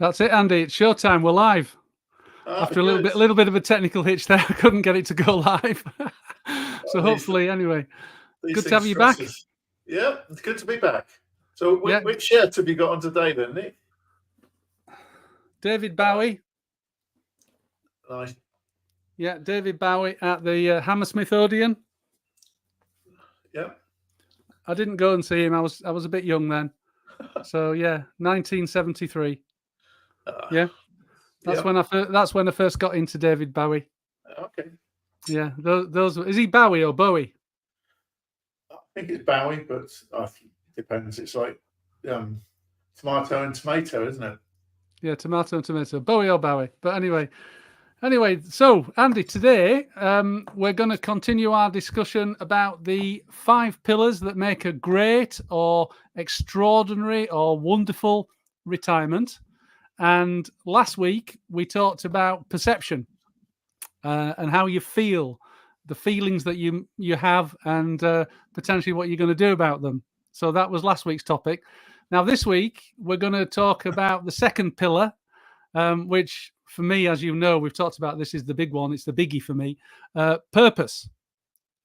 That's it, Andy. It's showtime. We're live. After a Good. little bit of a technical hitch there, I couldn't get it to go live. So hopefully, anyway, These good to things have you back. stress us. Yeah, it's good to be back. So Yeah. which shirt have you got on today then, Nick? David Bowie. Nice. Yeah, David Bowie at the Hammersmith Odeon. Yeah. I didn't go and see him. I was a bit young then. So yeah, 1973. Yeah. That's when I first got into David Bowie. Okay. Yeah, those is he Bowie or Bowie? I think it's Bowie, but I think it depends. It's like tomato and tomato, isn't it? Yeah, tomato and tomato. Bowie or Bowie. But anyway, so Andy, today we're going to continue our discussion about the 5 pillars that make a great or extraordinary or wonderful retirement. And last week we talked about perception and how you feel, the feelings that you have, and potentially what you're going to do about them. So that was last week's topic. Now this week we're going to talk about the second pillar, which for me, as you know, we've talked about, this is the big one. It's the biggie for me. Purpose.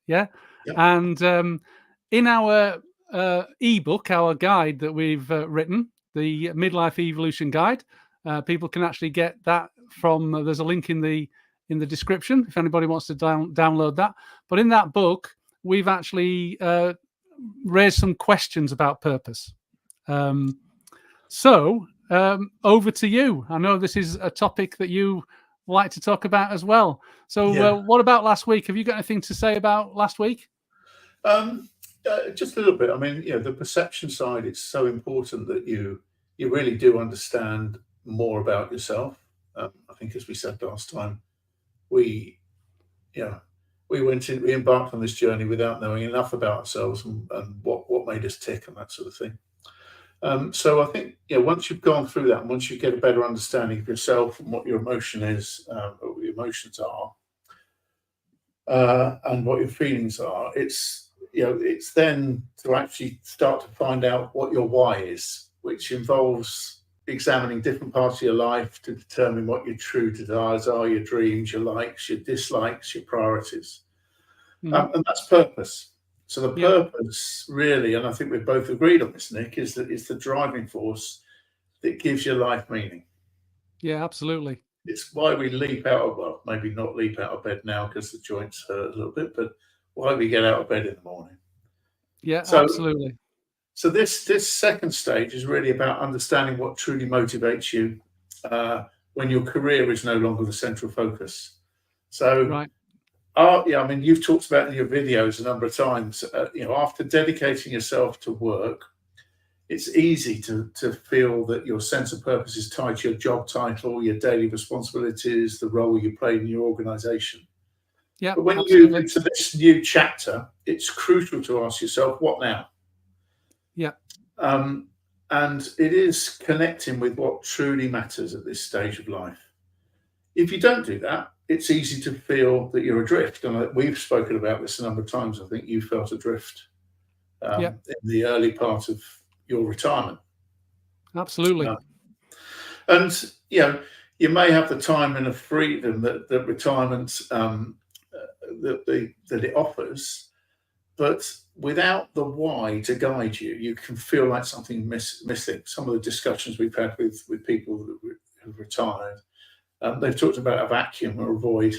Yeah. Yep. And in our ebook, our guide that we've written, the Midlife Evolution Guide, people can actually get that from, there's a link in the description if anybody wants to download that. But in that book, we've actually raised some questions about purpose. So over to you. I know this is a topic that you like to talk about as well. So what about last week? Have you got anything to say about last week? Just a little bit. I mean, the perception side, it's so important that you really do understand more about yourself. I think, as we said last time, we embarked on this journey without knowing enough about ourselves and what made us tick and that sort of thing. So I think, once you've gone through that, and once you get a better understanding of yourself and what your emotion is, or what your emotions are, and what your feelings are, it's then to actually start to find out what your why is, which involves examining different parts of your life to determine what your true desires are, your dreams, your likes, your dislikes, your priorities. And that's purpose. So the purpose, really, and I think we've both agreed on this, Nick, is that it's the driving force that gives your life meaning. Yeah, absolutely. It's why we leap out of, well, maybe not leap out of bed now because the joints hurt a little bit, but why we get out of bed in the morning. Yeah, absolutely. So this second stage is really about understanding what truly motivates you when your career is no longer the central focus. So, right. I mean, you've talked about in your videos a number of times, after dedicating yourself to work, it's easy to feel that your sense of purpose is tied to your job title, your daily responsibilities, the role you play in your organization. Yeah. But when you move into this new chapter, it's crucial to ask yourself, what now? Yeah. And it is connecting with what truly matters at this stage of life. If you don't do that, it's easy to feel that you're adrift. And we've spoken about this a number of times. I think you felt adrift in the early part of your retirement. Absolutely. And, you may have the time and the freedom that retirement, that it offers, but without the why to guide you, you can feel like something missing. Some of the discussions we've had with people who've retired, they've talked about a vacuum or a void,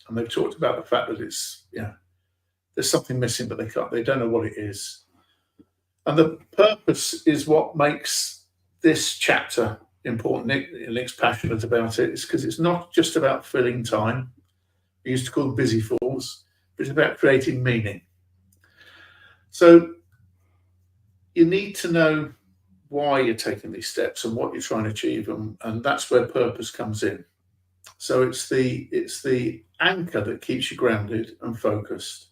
and they've talked about the fact that it's, there's something missing, but they don't know what it is. And the purpose is what makes this chapter important. Nick's passionate about it. It's because it's not just about filling time. We used to call them busy falls, but it's about creating meaning. So you need to know why you're taking these steps and what you're trying to achieve, and that's where purpose comes in. So it's the anchor that keeps you grounded and focused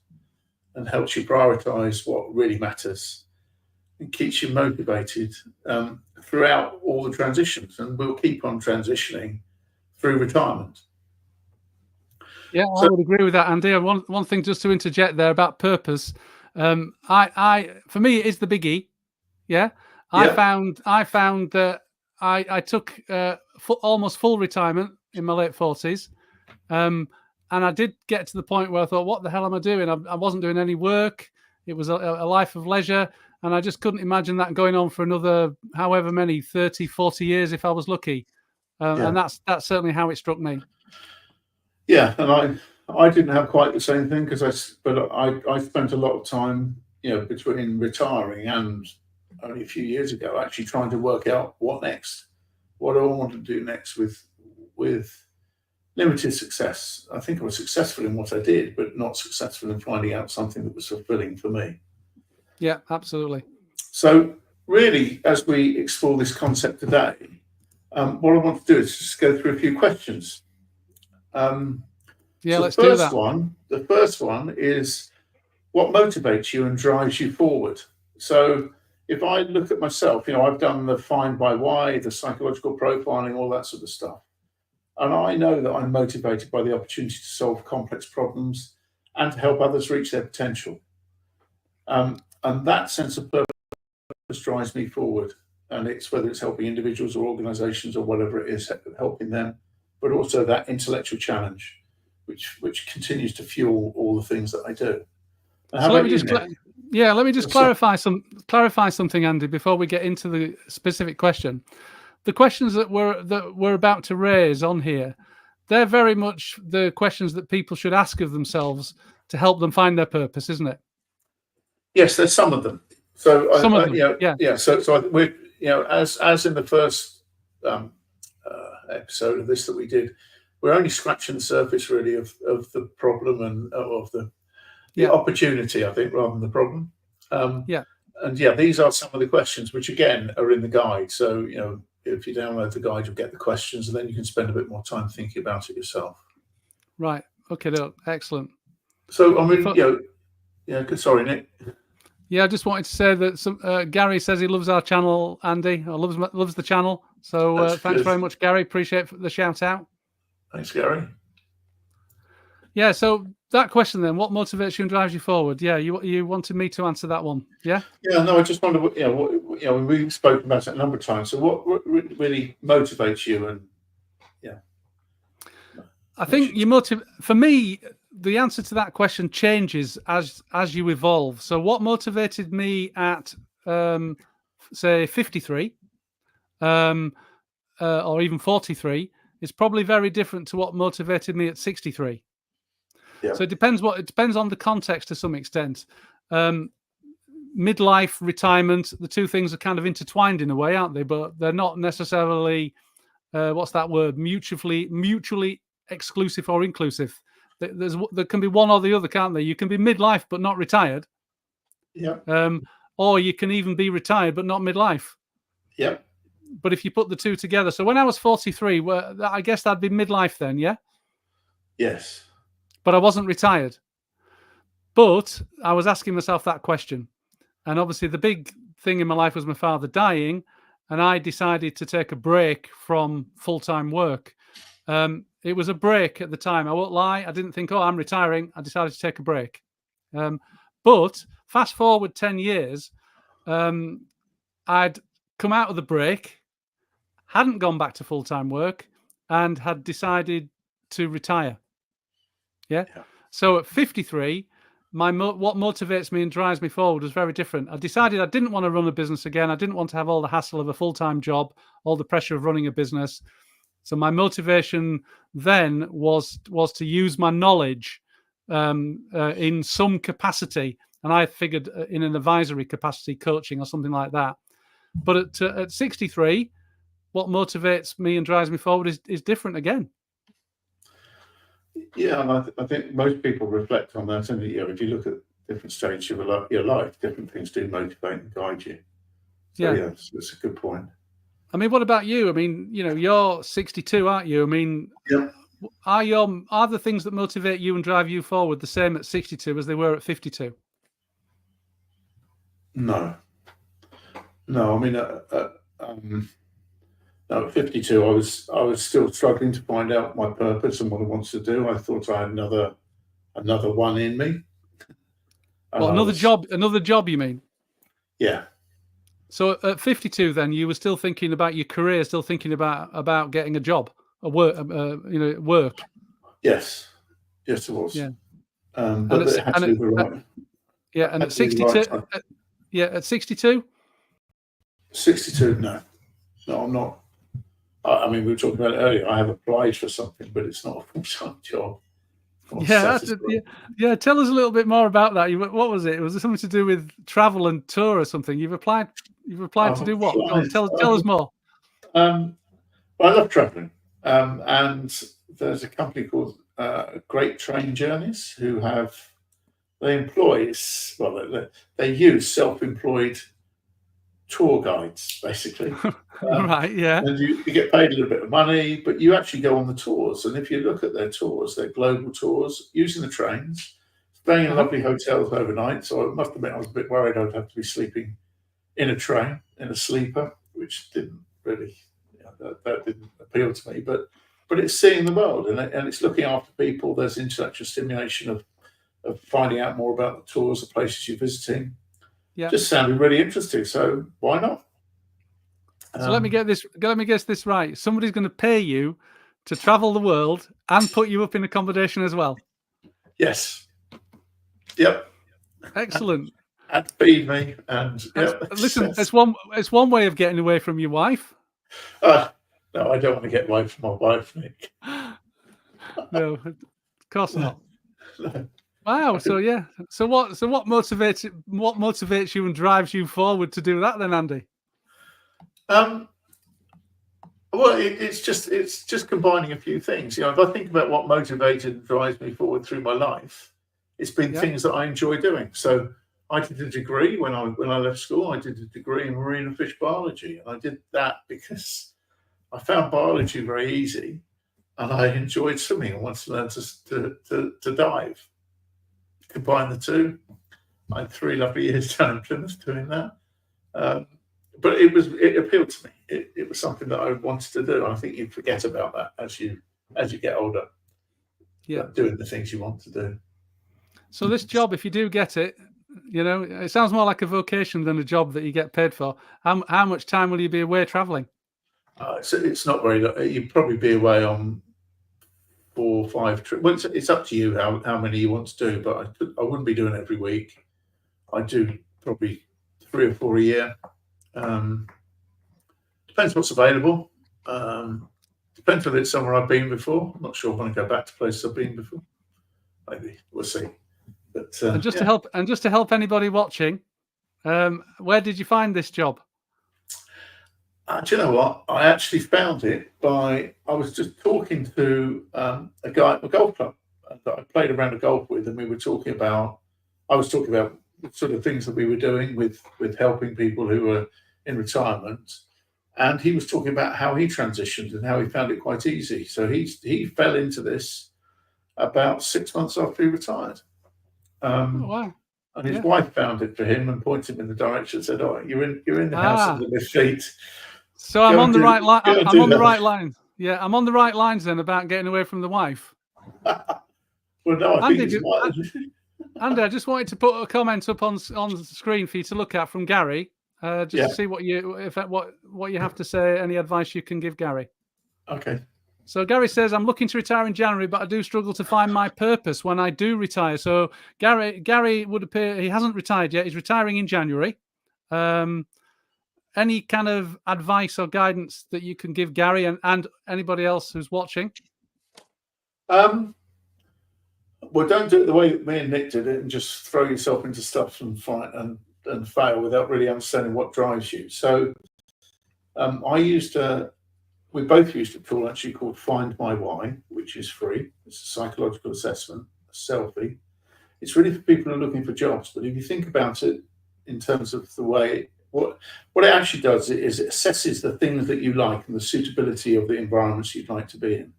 and helps you prioritize what really matters and keeps you motivated throughout all the transitions. And we'll keep on transitioning through retirement. Yeah, I would agree with that, Andy. One thing just to interject there about purpose. For me, it is the biggie. Yeah. I found that I took almost full retirement in my late 40s. And I did get to the point where I thought, what the hell am I doing? I wasn't doing any work. It was a life of leisure. And I just couldn't imagine that going on for another, however many, 30, 40 years if I was lucky. And that's certainly how it struck me. Yeah, and I didn't have quite the same thing but I spent a lot of time, between retiring and only a few years ago, actually trying to work out what next. What do I want to do next with limited success? I think I was successful in what I did, but not successful in finding out something that was fulfilling for me. Yeah, absolutely. So really, as we explore this concept today, what I want to do is just go through a few questions. Let's do that. The first one is, what motivates you and drives you forward? So if I look at myself, I've done the Find by Why, the psychological profiling, all that sort of stuff. And I know that I'm motivated by the opportunity to solve complex problems and to help others reach their potential. And that sense of purpose drives me forward. And it's whether it's helping individuals or organizations or whatever it is, helping them, but also that intellectual challenge, which continues to fuel all the things that I do. So let me just clarify something, Andy, before we get into the specific question. The questions that we're about to raise on here, they're very much the questions that people should ask of themselves to help them find their purpose, isn't it? Yes, there's some of them. So yeah. So we're as in the first episode of this that we did, we're only scratching the surface really of the problem and of the opportunity, I think, rather than the problem. And these are some of the questions which again are in the guide. So if you download the guide, you'll get the questions, and then you can spend a bit more time thinking about it yourself. Right. Okay. Excellent. So I mean, sorry, Nick. Yeah, I just wanted to say that Gary says he loves our channel, Andy. Or loves the channel. So thanks very much, Gary. Appreciate the shout out. Thanks, Gary. Yeah. So that question then, what motivates you and drives you forward? Yeah, you wanted me to answer that one. Yeah. Yeah. No, I just wonder. We've spoken about it a number of times. So what really motivates you? And I think for me, the answer to that question changes as you evolve. So what motivated me at say 53 or even 43 is probably very different to what motivated me at 63. Yeah. So it depends on the context to some extent. Midlife, retirement, the two things are kind of intertwined in a way, aren't they? But they're not necessarily what's that word? Mutually exclusive or inclusive. There can be one or the other, can't there? You can be midlife but not retired. Yeah. Or you can even be retired but not midlife. Yeah. But if you put the two together, so when I was 43, I guess that'd be midlife then, yeah? Yes. But I wasn't retired. But I was asking myself that question. And obviously the big thing in my life was my father dying, and I decided to take a break from full-time work. It was a break at the time. I won't lie. I didn't think, I'm retiring. I decided to take a break. But fast forward 10 years, I'd come out of the break, hadn't gone back to full-time work, and had decided to retire. Yeah. So at 53, what motivates me and drives me forward was very different. I decided I didn't want to run a business again. I didn't want to have all the hassle of a full-time job, all the pressure of running a business. So my motivation then was to use my knowledge in some capacity, and I figured in an advisory capacity, coaching or something like that. But at 63, what motivates me and drives me forward is different again. Yeah, and I think most people reflect on that. And if you look at different stages of your life, different things do motivate and guide you. So, that's a good point. I mean, what about you? I mean, you're 62, aren't you? I mean, are the things that motivate you and drive you forward the same at 62 as they were at 52? No. I mean, at 52, I was still struggling to find out my purpose and what I wanted to do. I thought I had another one in me. Well, another job, you mean? Yeah. So at 52, then you were still thinking about your career, still thinking about getting a job, a work, work. Yes, yes, it was. Yeah. But it had to be the right. Yeah, and Had at to be the right 62, time. at 62. 62, no, I'm not. I mean, we were talking about it earlier. I have applied for something, but it's not a full-time job. Yeah, yeah. Tell us a little bit more about that. What was it? Was it something to do with travel and tour or something? You've applied to do what? Go on, tell us more. Well, I love traveling, and there's a company called Great Train Journeys they employ they use self-employed tour guides basically. Right, yeah. And you get paid a little bit of money, but you actually go on the tours. And if you look at their tours, they're global tours using the trains, staying in lovely hotels overnight. So I must admit, I was a bit worried I'd have to be sleeping in a train, in a sleeper, which didn't really, that didn't appeal to me. But it's seeing the world, and it's looking after people. There's intellectual stimulation of finding out more about the tours, the places you're visiting. Yeah, just sounded really interesting. So why not? So let me guess this right. Somebody's going to pay you to travel the world and put you up in accommodation as well. Yes. Yep. Excellent. And feed me, and listen, it's one way of getting away from your wife. No, I don't want to get away from my wife, Nick. No, of course not. No. Wow. So yeah. So what motivates you and drives you forward to do that then, Andy? Well, it's just combining a few things. If I think about what motivated and drives me forward through my life, it's been things that I enjoy doing. So I did a degree when I left school. I did a degree in marine and fish biology, and I did that because I found biology very easy, and I enjoyed swimming and wanted to learn to dive. Combine the two. I had 3 lovely years down in Plymouth doing that. But it appealed to me. It was something that I wanted to do. I think you forget about that as you get older. Yeah, doing the things you want to do. So this job, if you do get it, it sounds more like a vocation than a job that you get paid for. How much time will you be away traveling? It's not very. You'd probably be away on 4 or 5 trips. Well, it's up to you how many you want to do. But I wouldn't be doing it every week. I do probably 3 or 4 a year. Depends what's available. Depends whether it's somewhere I've been before. I'm not sure I want to go back to places I've been before. Maybe we'll see. But and just to help anybody watching, where did you find this job? Do you know what? I actually found it I was just talking to a guy at a golf club that I played around a golf with, and I was talking about sort of things that we were doing with helping people who were in retirement, and he was talking about how he transitioned and how he found it quite easy. So he fell into this about 6 months after he retired. Oh, wow. And his wife found it for him and pointed him in the direction and said, "Oh, you're in the house under the feet." So I'm on the right line. I'm on the right line. Yeah, I'm on the right lines then about getting away from the wife. Well, no, I think Andy, I just wanted to put a comment up on the screen for you to look at from Gary, to see what you have to say, any advice you can give Gary. Okay. So Gary says, I'm looking to retire in January, but I do struggle to find my purpose when I do retire. So Gary would appear, he hasn't retired yet. He's retiring in January. Any kind of advice or guidance that you can give Gary and anybody else who's watching? Well, don't do it the way that me and Nick did it and just throw yourself into stuff and fight and fail without really understanding what drives you. So we both used a tool actually called Find My Why, which is free. It's a psychological assessment, a selfie. It's really for people who are looking for jobs. But if you think about it in terms of the way, what it actually does is it assesses the things that you like and the suitability of the environments you'd like to be in.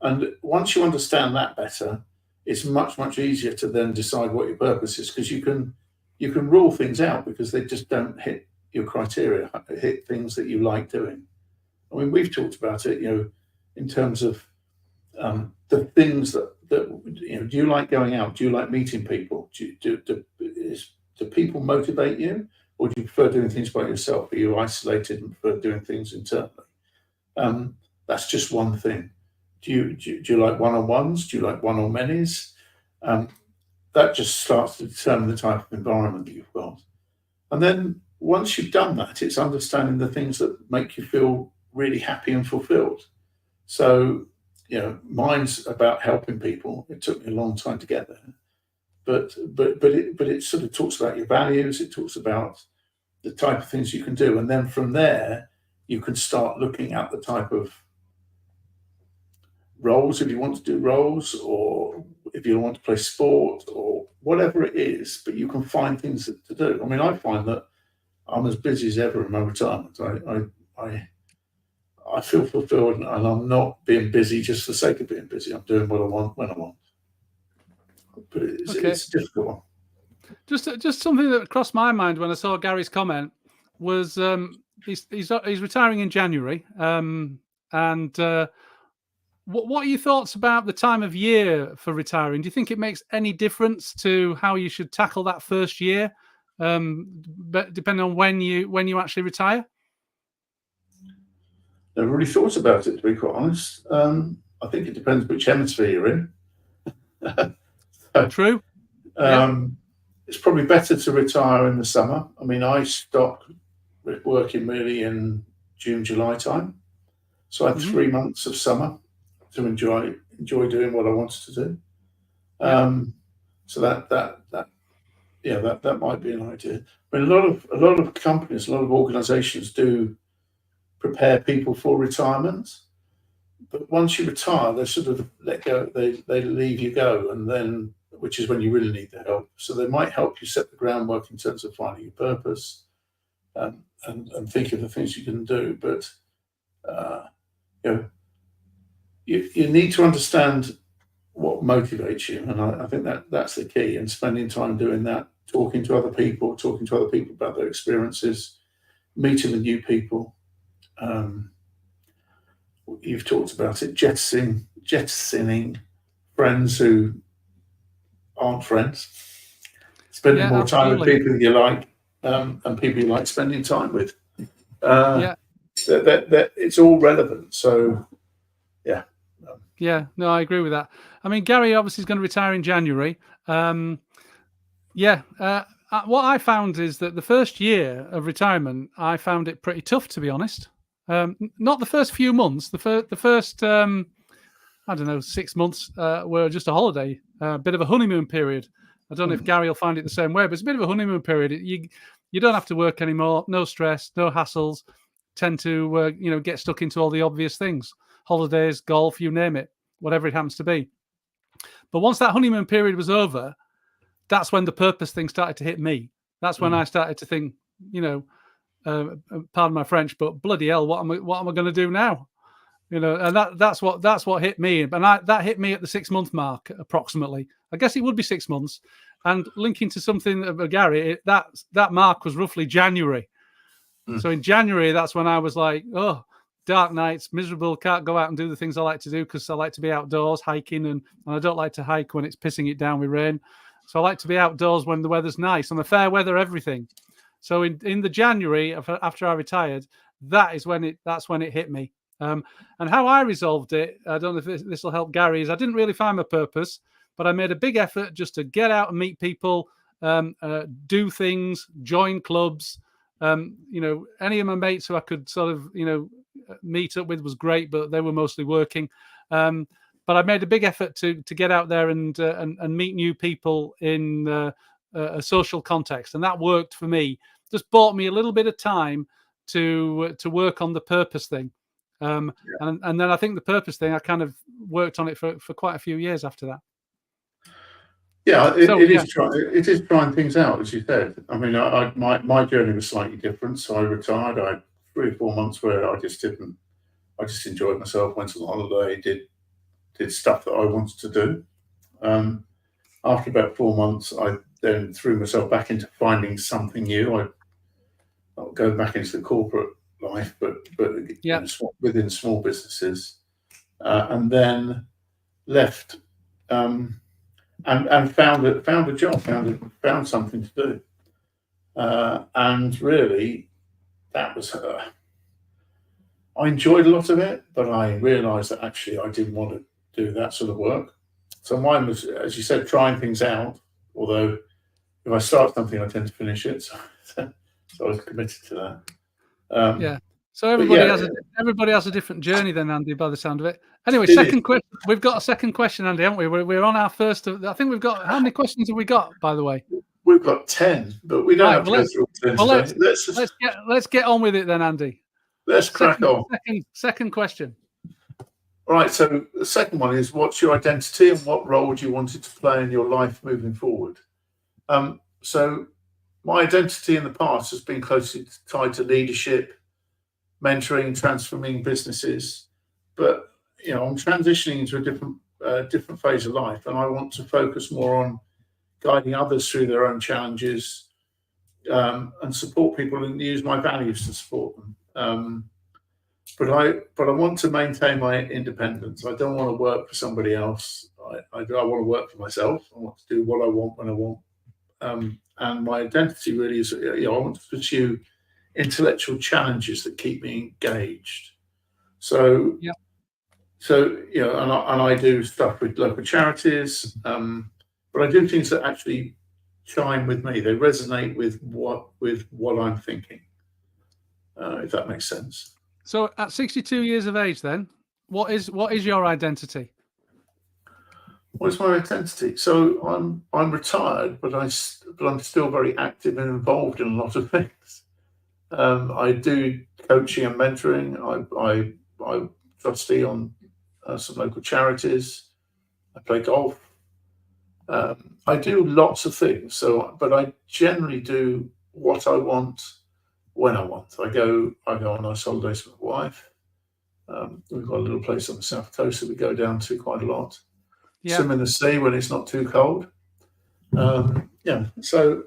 And once you understand that better, it's much, much easier to then decide what your purpose is, because you can rule things out because they just don't hit your criteria, hit things that you like doing. I mean, we've talked about it, in terms of the things that do you like going out? Do you like meeting people? Do people motivate you, or do you prefer doing things by yourself? Are you isolated and prefer doing things internally? That's just one thing. Do you like one-on-ones? Do you like one-on-manys? That just starts to determine the type of environment that you've got. And then once you've done that, it's understanding the things that make you feel really happy and fulfilled. So, mine's about helping people. It took me a long time to get there, but it sort of talks about your values. It talks about the type of things you can do, and then from there you can start looking at the type of roles, if you want to do roles, or if you want to play sport or whatever it is, but you can find things to do. I mean, I find that I'm as busy as ever in my retirement. I feel fulfilled, and I'm not being busy just for the sake of being busy. I'm doing what I want when I want. But it's a difficult one. Just something that crossed my mind when I saw Gary's comment was he's retiring in January, what are your thoughts about the time of year for retiring? Do you think it makes any difference to how you should tackle that first year, but depending on when you actually retire? Never really thought about it, to be quite honest. I think it depends which hemisphere you're in. True. It's probably better to retire in the summer. I mean, I stopped working really in June, July time. So I had 3 months of summer to enjoy doing what I wanted to do. So that might be an idea. I mean, a lot of companies, a lot of organisations do prepare people for retirement, but once you retire, they sort of let go. They leave you go, and then, which is when you really need the help. So they might help you set the groundwork in terms of finding your purpose, and think of the things you can do. But you need to understand what motivates you, and I think that's the key. And spending time doing that, talking to other people about their experiences, meeting with new people. You've talked about it, jettisoning friends who aren't friends, spending more time with people you like, and people you like spending time with. That it's all relevant. So, yeah. No, I agree with that. I mean, Gary obviously is going to retire in January. What I found is that the first year of retirement, I found it pretty tough, to be honest. Not the first few months. The first, I don't know, 6 months were just a holiday, a bit of a honeymoon period. I don't know if Gary will find it the same way, but it's a bit of a honeymoon period. You don't have to work anymore, no stress, no hassles. Tend to get stuck into all the obvious things: holidays, golf, you name it, whatever it happens to be. But once that honeymoon period was over, that's when the purpose thing started to hit me. That's when I started to think, pardon my French, but bloody hell, what am I going to do now? And that's what hit me. And that hit me at the 6 month mark, approximately. I guess it would be 6 months. And linking to something of Gary, that mark was roughly January. So in January, that's when I was like, oh, dark nights, miserable, can't go out and do the things I like to do because I like to be outdoors hiking, and I don't like to hike when it's pissing it down with rain. So I like to be outdoors when the weather's nice, and the fair weather, everything. So in the January after I retired, that's when it hit me. And how I resolved it, I don't know if this will help Gary, is I didn't really find my purpose, but I made a big effort just to get out and meet people, do things, join clubs. Any of my mates who I could sort of, meet up with was great, but they were mostly working. But I made a big effort to get out there and meet new people in a social context, and that worked for me. Just bought me a little bit of time to work on the purpose thing, and then I think the purpose thing, I kind of worked on it for quite a few years after that. Yeah, it is trying things out, as you said. I mean, my journey was slightly different. So I retired. I had 3 or 4 months where I just enjoyed myself, went on holiday, did stuff that I wanted to do. After about 4 months, I then threw myself back into finding something new. I not going back into the corporate life, but within small businesses, and then left. And found a job, found something to do. And really, that was her. I enjoyed a lot of it, but I realised that actually I didn't want to do that sort of work. So mine was, as you said, trying things out. Although if I start something, I tend to finish it. So I was committed to that. Yeah. So But everybody has a different journey then, Andy, by the sound of it. Anyway, it is. second question. We've got a second question, Andy, haven't we? We're on our first. I think we've got. How many questions have we got, by the way? We've got 10, but we don't Right, have to well, go through all 10 today. let's get on with it then, Andy. Let's crack on. Second question. All right. So the second one is, what's your identity and what role would you want it to play in your life moving forward? So my identity in the past has been closely tied to leadership, mentoring, transforming businesses. But I'm transitioning into a different phase of life, and I want to focus more on guiding others through their own challenges, and support people and use my values to support them. But I want to maintain my independence. I don't want to work for somebody else. I want to work for myself. I want to do what I want when I want. And my identity really is, I want to pursue intellectual challenges that keep me engaged. So, yeah. And I do stuff with local charities, but I do things that actually chime with me. They resonate with what I'm thinking, if that makes sense. So, at 62 years of age, then, what is your identity? What is my identity? So I'm retired, but I'm still very active and involved in a lot of things. I do coaching and mentoring. I trustee on some local charities. I play golf. I do lots of things. But I generally do what I want when I want. I go on nice holidays with my wife. We've got a little place on the south coast that we go down to quite a lot. Yeah. Swim in the sea when it's not too cold. So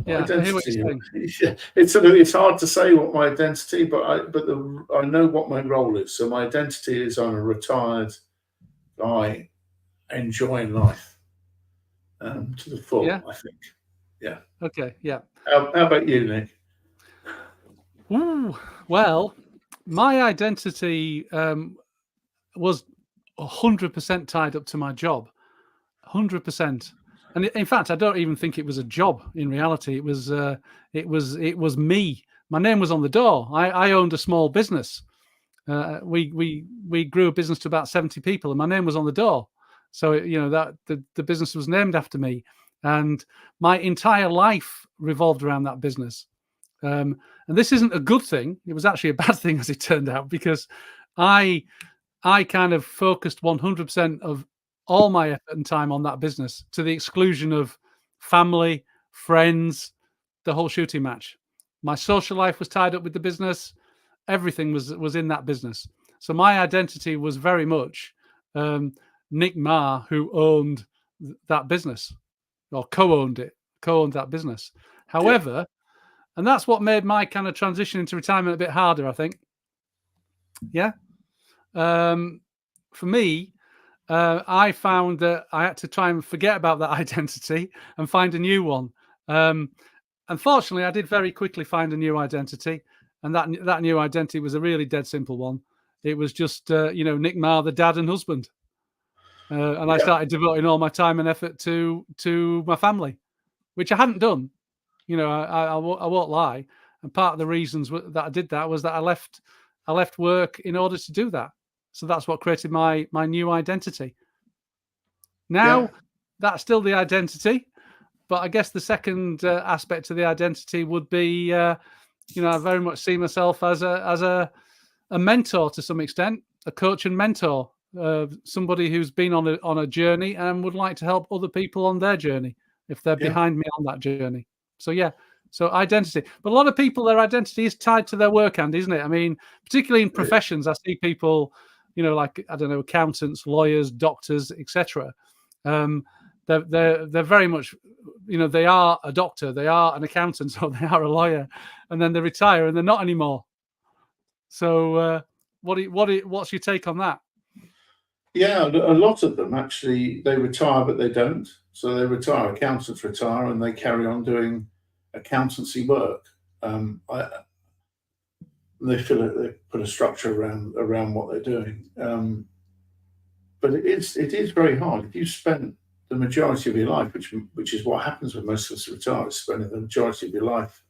identity. It's hard to say what my identity, but I know what my role is. So my identity is I'm a retired guy enjoying life to the full. Yeah. I think. Yeah. Okay. Yeah. How about you, Nick? Ooh, well, my identity was 100% tied up to my job, 100%. And in fact, I don't even think it was a job. In reality, it was me. My name was on the door. I owned a small business. We grew a business to about 70 people, and my name was on the door. So that the business was named after me, and my entire life revolved around that business. And this isn't a good thing. It was actually a bad thing, as it turned out, because I kind of focused 100% of all my effort and time on that business, to the exclusion of family, friends, the whole shooting match. My social life was tied up with the business. Everything was in that business. So my identity was very much Nick Marr, who owned that business, or co-owned that business. However, and that's what made my kind of transition into retirement a bit harder, I think. Yeah. For me, I found that I had to try and forget about that identity and find a new one. Unfortunately, I did very quickly find a new identity, and that new identity was a really dead simple one. It was just, Nick Marr, the dad and husband. And I started devoting all my time and effort to my family, which I hadn't done. I won't lie. And part of the reasons that I did that was that I left work in order to do that. So that's what created my new identity. Now, that's still the identity, but I guess the second aspect of the identity would be, I very much see myself as a mentor to some extent, a coach and mentor, somebody who's been on a journey and would like to help other people on their journey if they're behind me on that journey. So identity. But a lot of people, their identity is tied to their work, Andy, isn't it? I mean, particularly in professions, I see people, like, I don't know, accountants, lawyers, doctors, etc. They're very much, they are a doctor, they are an accountant, or they are a lawyer, and then they retire and they're not anymore. So what's your take on that? Yeah, a lot of them actually they retire, but they don't. So they retire. Accountants retire, and they carry on doing accountancy work. They put a structure around what they're doing. But it is very hard if you spend the majority of your life, which is what happens when most of us retire, is spending the majority of your life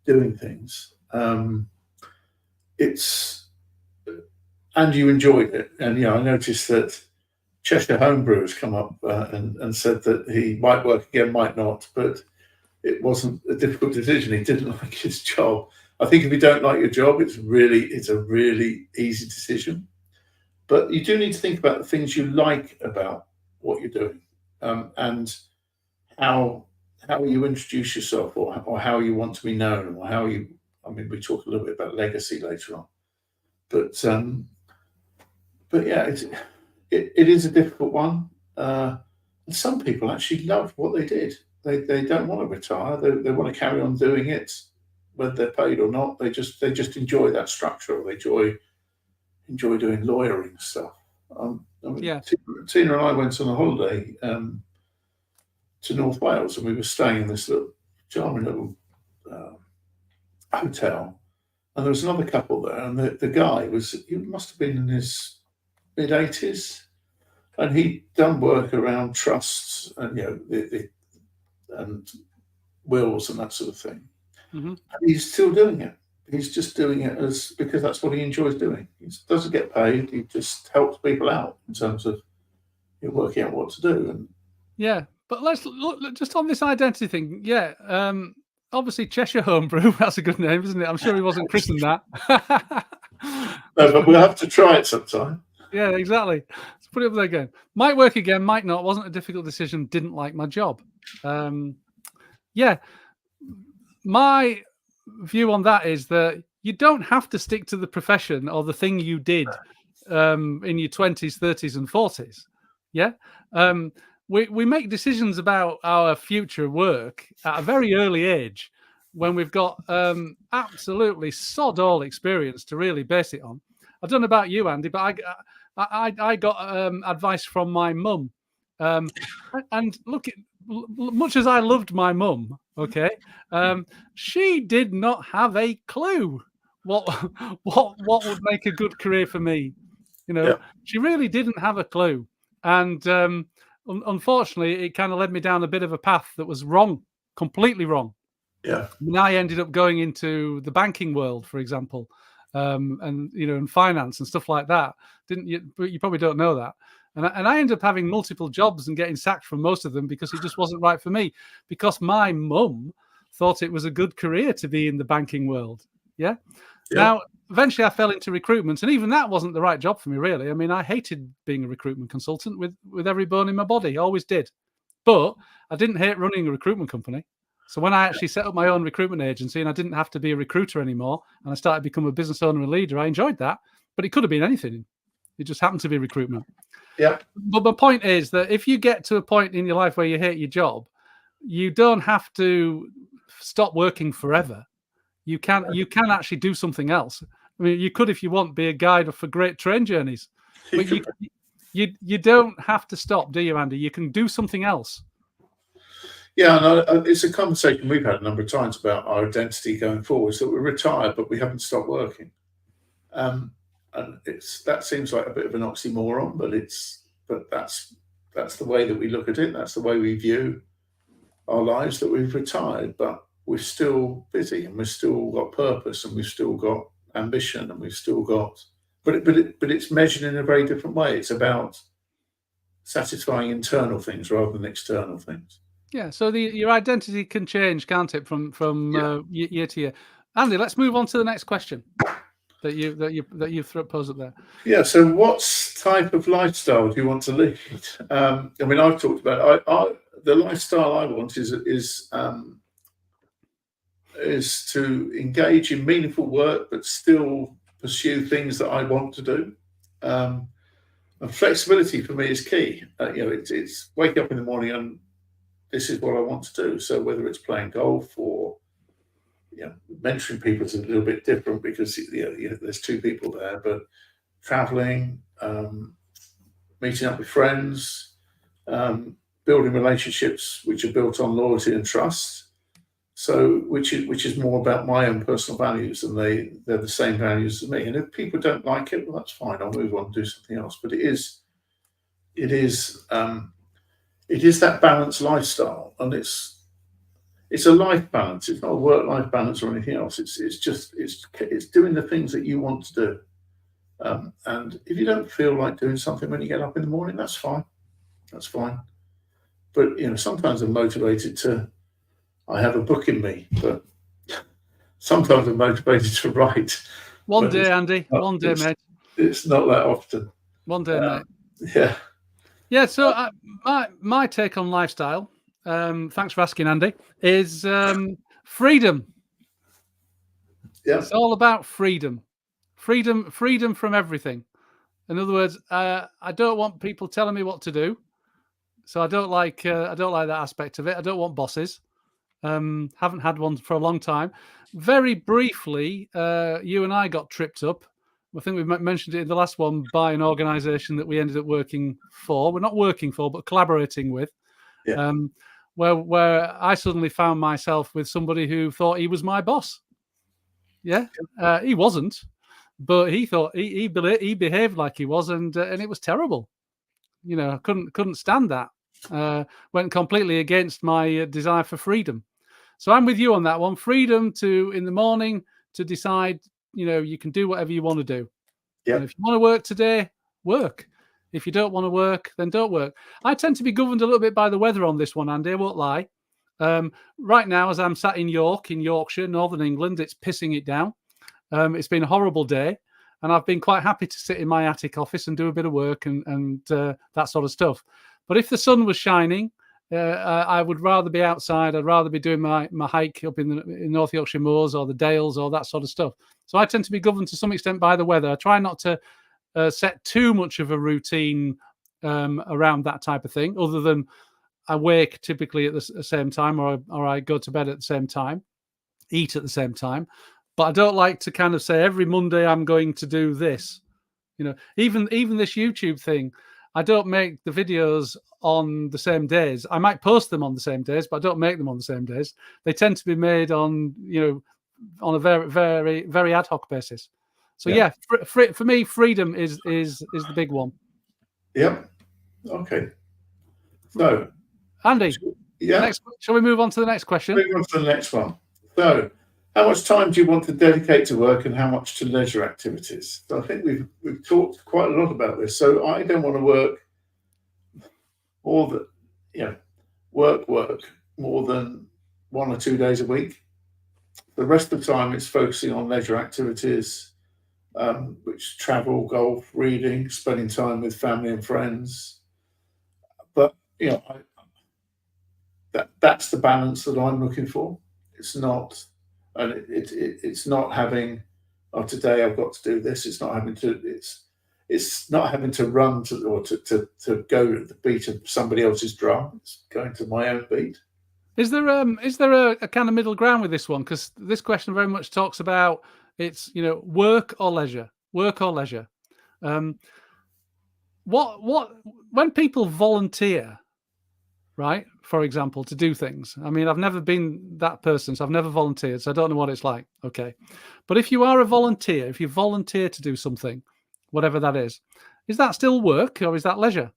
doing things. It's and you enjoyed it, and I noticed that Cheshire Homebrew has come up and said that he might work again, might not, but it wasn't a difficult decision. He didn't like his job. I think if you don't like your job, it's a really easy decision. But you do need to think about the things you like about what you're doing, and how you introduce yourself, or how you want to be known, or how you. I mean, we talk a little bit about legacy later on, but yeah, it is a difficult one. And some people actually love what they did. They don't want to retire. They want to carry on doing it, whether they're paid or not. They just enjoy that structure, or they enjoy doing lawyering stuff. I mean, Yeah. Tina and I went on a holiday to North Wales, and we were staying in this little charming little hotel. And there was another couple there, and the guy he must have been in his mid-80s, and he'd done work around trusts and and wills and that sort of thing. Mm-hmm. And he's still doing it. He's just doing it because that's what he enjoys doing. He doesn't get paid. He just helps people out in terms of working out what to do. And yeah, but let's look just on this identity thing. Yeah, obviously Cheshire Homebrew. That's a good name, isn't it? I'm sure he wasn't christened that. no, but we'll have to try it sometime. Yeah, exactly. Let's put it up there again. Might work again, might not. Wasn't a difficult decision. Didn't like my job. Yeah, my view on that is that you don't have to stick to the profession or the thing you did in your 20s, 30s, and 40s. Yeah. We make decisions about our future work at a very early age when we've got absolutely sod all experience to really base it on. I don't know about you, Andy, but I got advice from my mum. And look, much as I loved my mum, okay, she did not have a clue what would make a good career for me. She really didn't have a clue. And unfortunately, it kind of led me down a bit of a path that was wrong, completely wrong. Yeah. And I ended up going into the banking world, for example, and and finance and stuff like that. Didn't you? But you probably don't know that. And I ended up having multiple jobs and getting sacked from most of them because it just wasn't right for me. Because my mum thought it was a good career to be in the banking world. Yeah. Now, eventually I fell into recruitment, and even that wasn't the right job for me, really. I mean, I hated being a recruitment consultant with every bone in my body. I always did. But I didn't hate running a recruitment company. So when I actually set up my own recruitment agency and I didn't have to be a recruiter anymore, and I started to become a business owner and leader, I enjoyed that. But it could have been anything. It just happened to be recruitment. Yeah. But my point is that if you get to a point in your life where you hate your job, you don't have to stop working forever. You can actually do something else. I mean, you could, if you want, be a guide for great train journeys. But you don't have to stop, do you, Andy? You can do something else. Yeah, and it's a conversation we've had a number of times about our identity going forward. So we're retired, but we haven't stopped working. And that seems like a bit of an oxymoron, but that's the way that we look at it. That's the way we view our lives. That we've retired, but we're still busy, and we've still got purpose, and we've still got ambition, and we've still got. But it's measured in a very different way. It's about satisfying internal things rather than external things. Yeah, so your identity can change, can't it, from year to year? Andy, let's move on to the next question that you posed up there. Yeah. So, what type of lifestyle do you want to lead? I mean, I've talked about the lifestyle I want is to engage in meaningful work, but still pursue things that I want to do. And flexibility for me is key. It's wake up in the morning and this is what I want to do. So whether it's playing golf or mentoring people is a little bit different because there's two people there, but traveling, meeting up with friends, building relationships which are built on loyalty and trust. So, which is more about my own personal values, and they're the same values as me. And if people don't like it, well, that's fine. I'll move on and do something else. But it is that balanced lifestyle, and it's a life balance. It's not a work-life balance or anything else. It's doing the things that you want to do. And if you don't feel like doing something when you get up in the morning, that's fine. That's fine. But sometimes I'm motivated to. I have a book in me, but sometimes I'm motivated to write. One day, Andy. One day, mate. It's not that often. One day, mate. Yeah. Yeah. So my take on lifestyle, thanks for asking, Andy, is freedom. Yeah. It's all about freedom. Freedom from everything. In other words, I don't want people telling me what to do. So I don't like that aspect of it. I don't want bosses. Haven't had one for a long time. Very briefly, you and I got tripped up. I think we mentioned it in the last one by an organisation that we ended up working for. We're not working for, but collaborating with. Yeah. Where I suddenly found myself with somebody who thought he was my boss. Yeah, he wasn't, but he thought he behaved like he was, and it was terrible. I couldn't stand that. Went completely against my desire for freedom. So I'm with you on that one. Freedom to, in the morning, to decide, you can do whatever you want to do. Yeah. If you want to work today, work. If you don't want to work, then don't work. I tend to be governed a little bit by the weather on this one, Andy, I won't lie. Right now, as I'm sat in Yorkshire, Northern England, it's pissing it down. It's been a horrible day. And I've been quite happy to sit in my attic office and do a bit of work and that sort of stuff. But if the sun was shining, I would rather be outside. I'd rather be doing my hike up in North Yorkshire moors or the Dales or that sort of stuff. So I tend to be governed to some extent by the weather. I try not to set too much of a routine around that type of thing, other than I wake typically at the same time, or I go to bed at the same time, eat at the same time. But I don't like to kind of say every Monday I'm going to do this. Even this YouTube thing, I don't make the videos on the same days. I might post them on the same days, but I don't make them on the same days. They tend to be made on a very, very, very ad hoc basis. So yeah, for me, freedom is the big one. Yep. Okay. So, Andy, yeah. Shall we move on to the next question? Move on to the next one. So, how much time do you want to dedicate to work, and how much to leisure activities? So I think we've talked quite a lot about this. So I don't want to work work more than 1 or 2 days a week. The rest of the time, it's focusing on leisure activities, which travel, golf, reading, spending time with family and friends. But that's the balance that I'm looking for. It's not. And it's not having, today I've got to do this. It's not having to. It's not having to run to go to the beat of somebody else's drum. It's going to my own beat. Is there a kind of middle ground with this one? Because this question very much talks about it's work or leisure, What when people volunteer, right? For example, to do things. I mean, I've never been that person, so I've never volunteered, so I don't know what it's like. Okay. But if you are a volunteer, if you volunteer to do something, whatever that is that still work or is that leisure?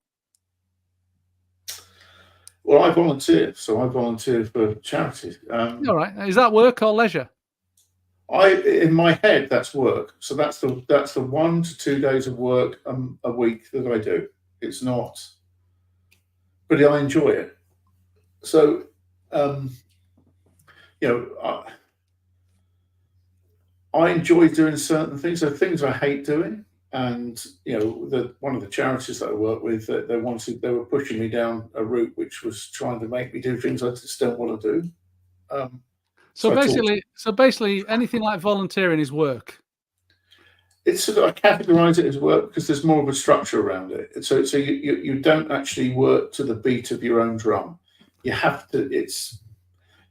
Well, I volunteer, so I volunteer for charities. All right. Is that work or leisure? In my head, that's work. So that's the 1 to 2 days of work a week that I do. It's not, but I enjoy it. So, I enjoy doing certain things. There are things I hate doing, and one of the charities that I work with, they were pushing me down a route which was trying to make me do things I just don't want to do. So basically, anything like volunteering is work. It's sort of, I categorize it as work because there's more of a structure around it. So you don't actually work to the beat of your own drum. You have to.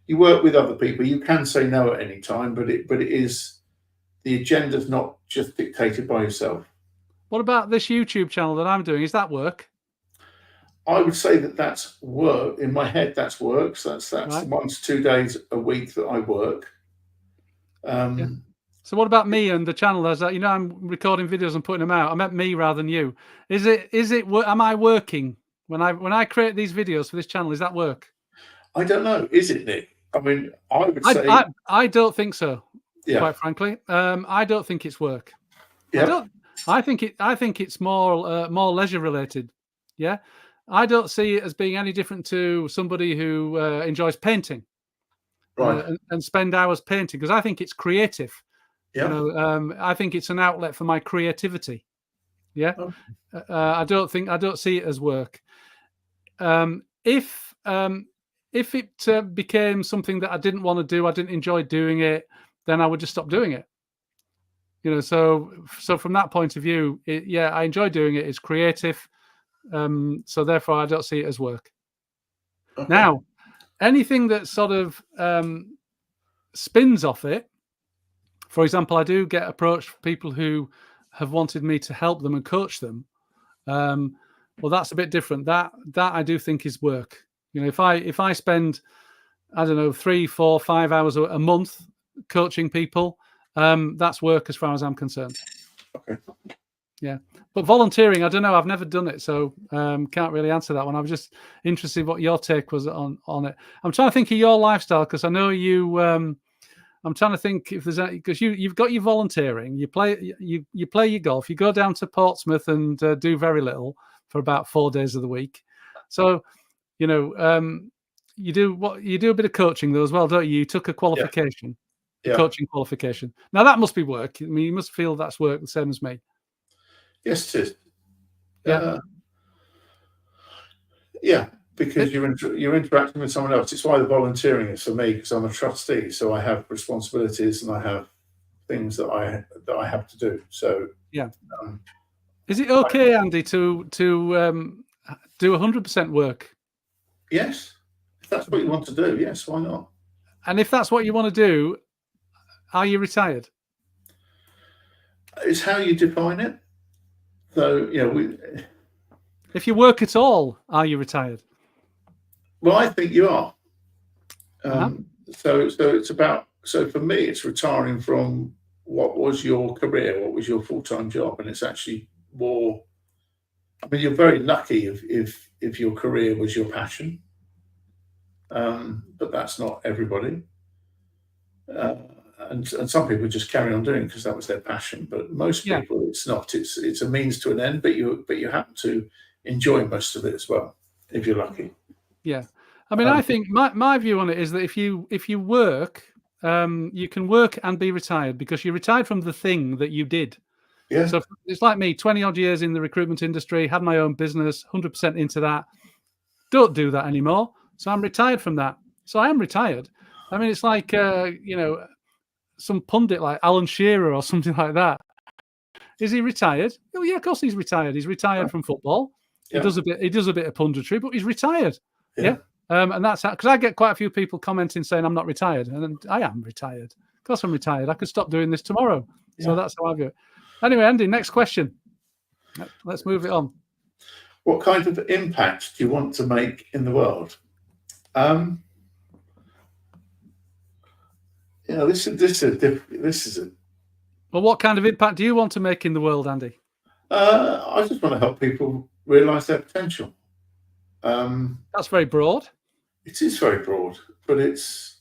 You work with other people. You can say no at any time, but it is, the agenda's not just dictated by yourself. What about this YouTube channel that I'm doing? Is that work? I would say that that's work. In my head, that's work. So that's Right. 1 to 2 days a week that I work. Yeah. Um, So what about me and the channel? As that, I'm recording videos and putting them out. I meant me rather than you. Is it? Am I working when I create these videos for this channel? Is that work? I don't know. Is it, Nick? I mean, I would I say, I, I don't think so. yeah, Quite frankly, I don't think it's work. I yeah, don't. I think it's more leisure related. Yeah. I don't see it as being any different to somebody who enjoys painting right, and spend hours painting, because I think it's creative. yeah. I think it's an outlet for my creativity. Yeah. Oh, I don't see it as work. If it became something that I didn't want to do, I didn't enjoy doing it, then I would just stop doing it. So from that point of view, yeah, I enjoy doing it. It's creative. So therefore, I don't see it as work. okay. Now, anything that sort of spins off it. For example, I do get approached from people who have wanted me to help them and coach them. Well, that's a bit different. That I do think is work. If I spend, I don't know, 3, 4, 5 hours a month coaching people, that's work as far as I'm concerned. Okay. Yeah, but volunteering, I don't know. I've never done it, so can't really answer that one. I was just interested what your take was on it. I'm trying to think of your lifestyle, because I know you. I'm trying to think if there's any, because you've got your volunteering, you play your golf, you go down to Portsmouth and do very little for about 4 days of the week. So you do a bit of coaching though as well, don't you? You took a qualification, a Yeah. coaching qualification. Now that must be work. I mean, you must feel that's work the same as me. Yes, it is. Yeah. Yeah, because It, you're interacting with someone else. It's why the volunteering is for me, because I'm a trustee, so I have responsibilities and I have things that I have to do. So yeah. um, Is it okay, Andy, to do 100% work? yes, if that's what you want to do, yes, why not? And if that's what you want to do, are you retired? It's how you define it. So If you work at all, are you retired? well, I think you are. Uh-huh. So it's about, so for me, it's retiring from what was your career, what was your full-time job, and it's actually more. I mean, you're very lucky if your career was your passion, but that's not everybody. And some people just carry on doing it because that was their passion. But most Yeah. people, it's not. It's a means to an end. But you happen to enjoy most of it as well, if you're lucky. Yeah. I mean, Um, I think my view on it is that if you work, you can work and be retired, because you're retired from the thing that you did. yeah, So it's like me, 20 odd years in the recruitment industry, had my own business, 100% into that. Don't do that anymore. So I'm retired from that. So I am retired. I mean, it's like, some pundit like Alan Shearer or something like that. Is he retired? Oh yeah, of course he's retired. He's retired from football. He yeah, does a bit of punditry, but he's retired. yeah, Yeah. And that's how, because I get quite a few people commenting saying I'm not retired, and I am retired. Of course I'm retired. I could stop doing this tomorrow. So yeah. that's how I view it. Anyway, Andy, next question. Let's move it on. What kind of impact do you want to make in the world? This is a. Well, what kind of impact do you want to make in the world, Andy? I just want to help people realise their potential. That's very broad. It is very broad, but it's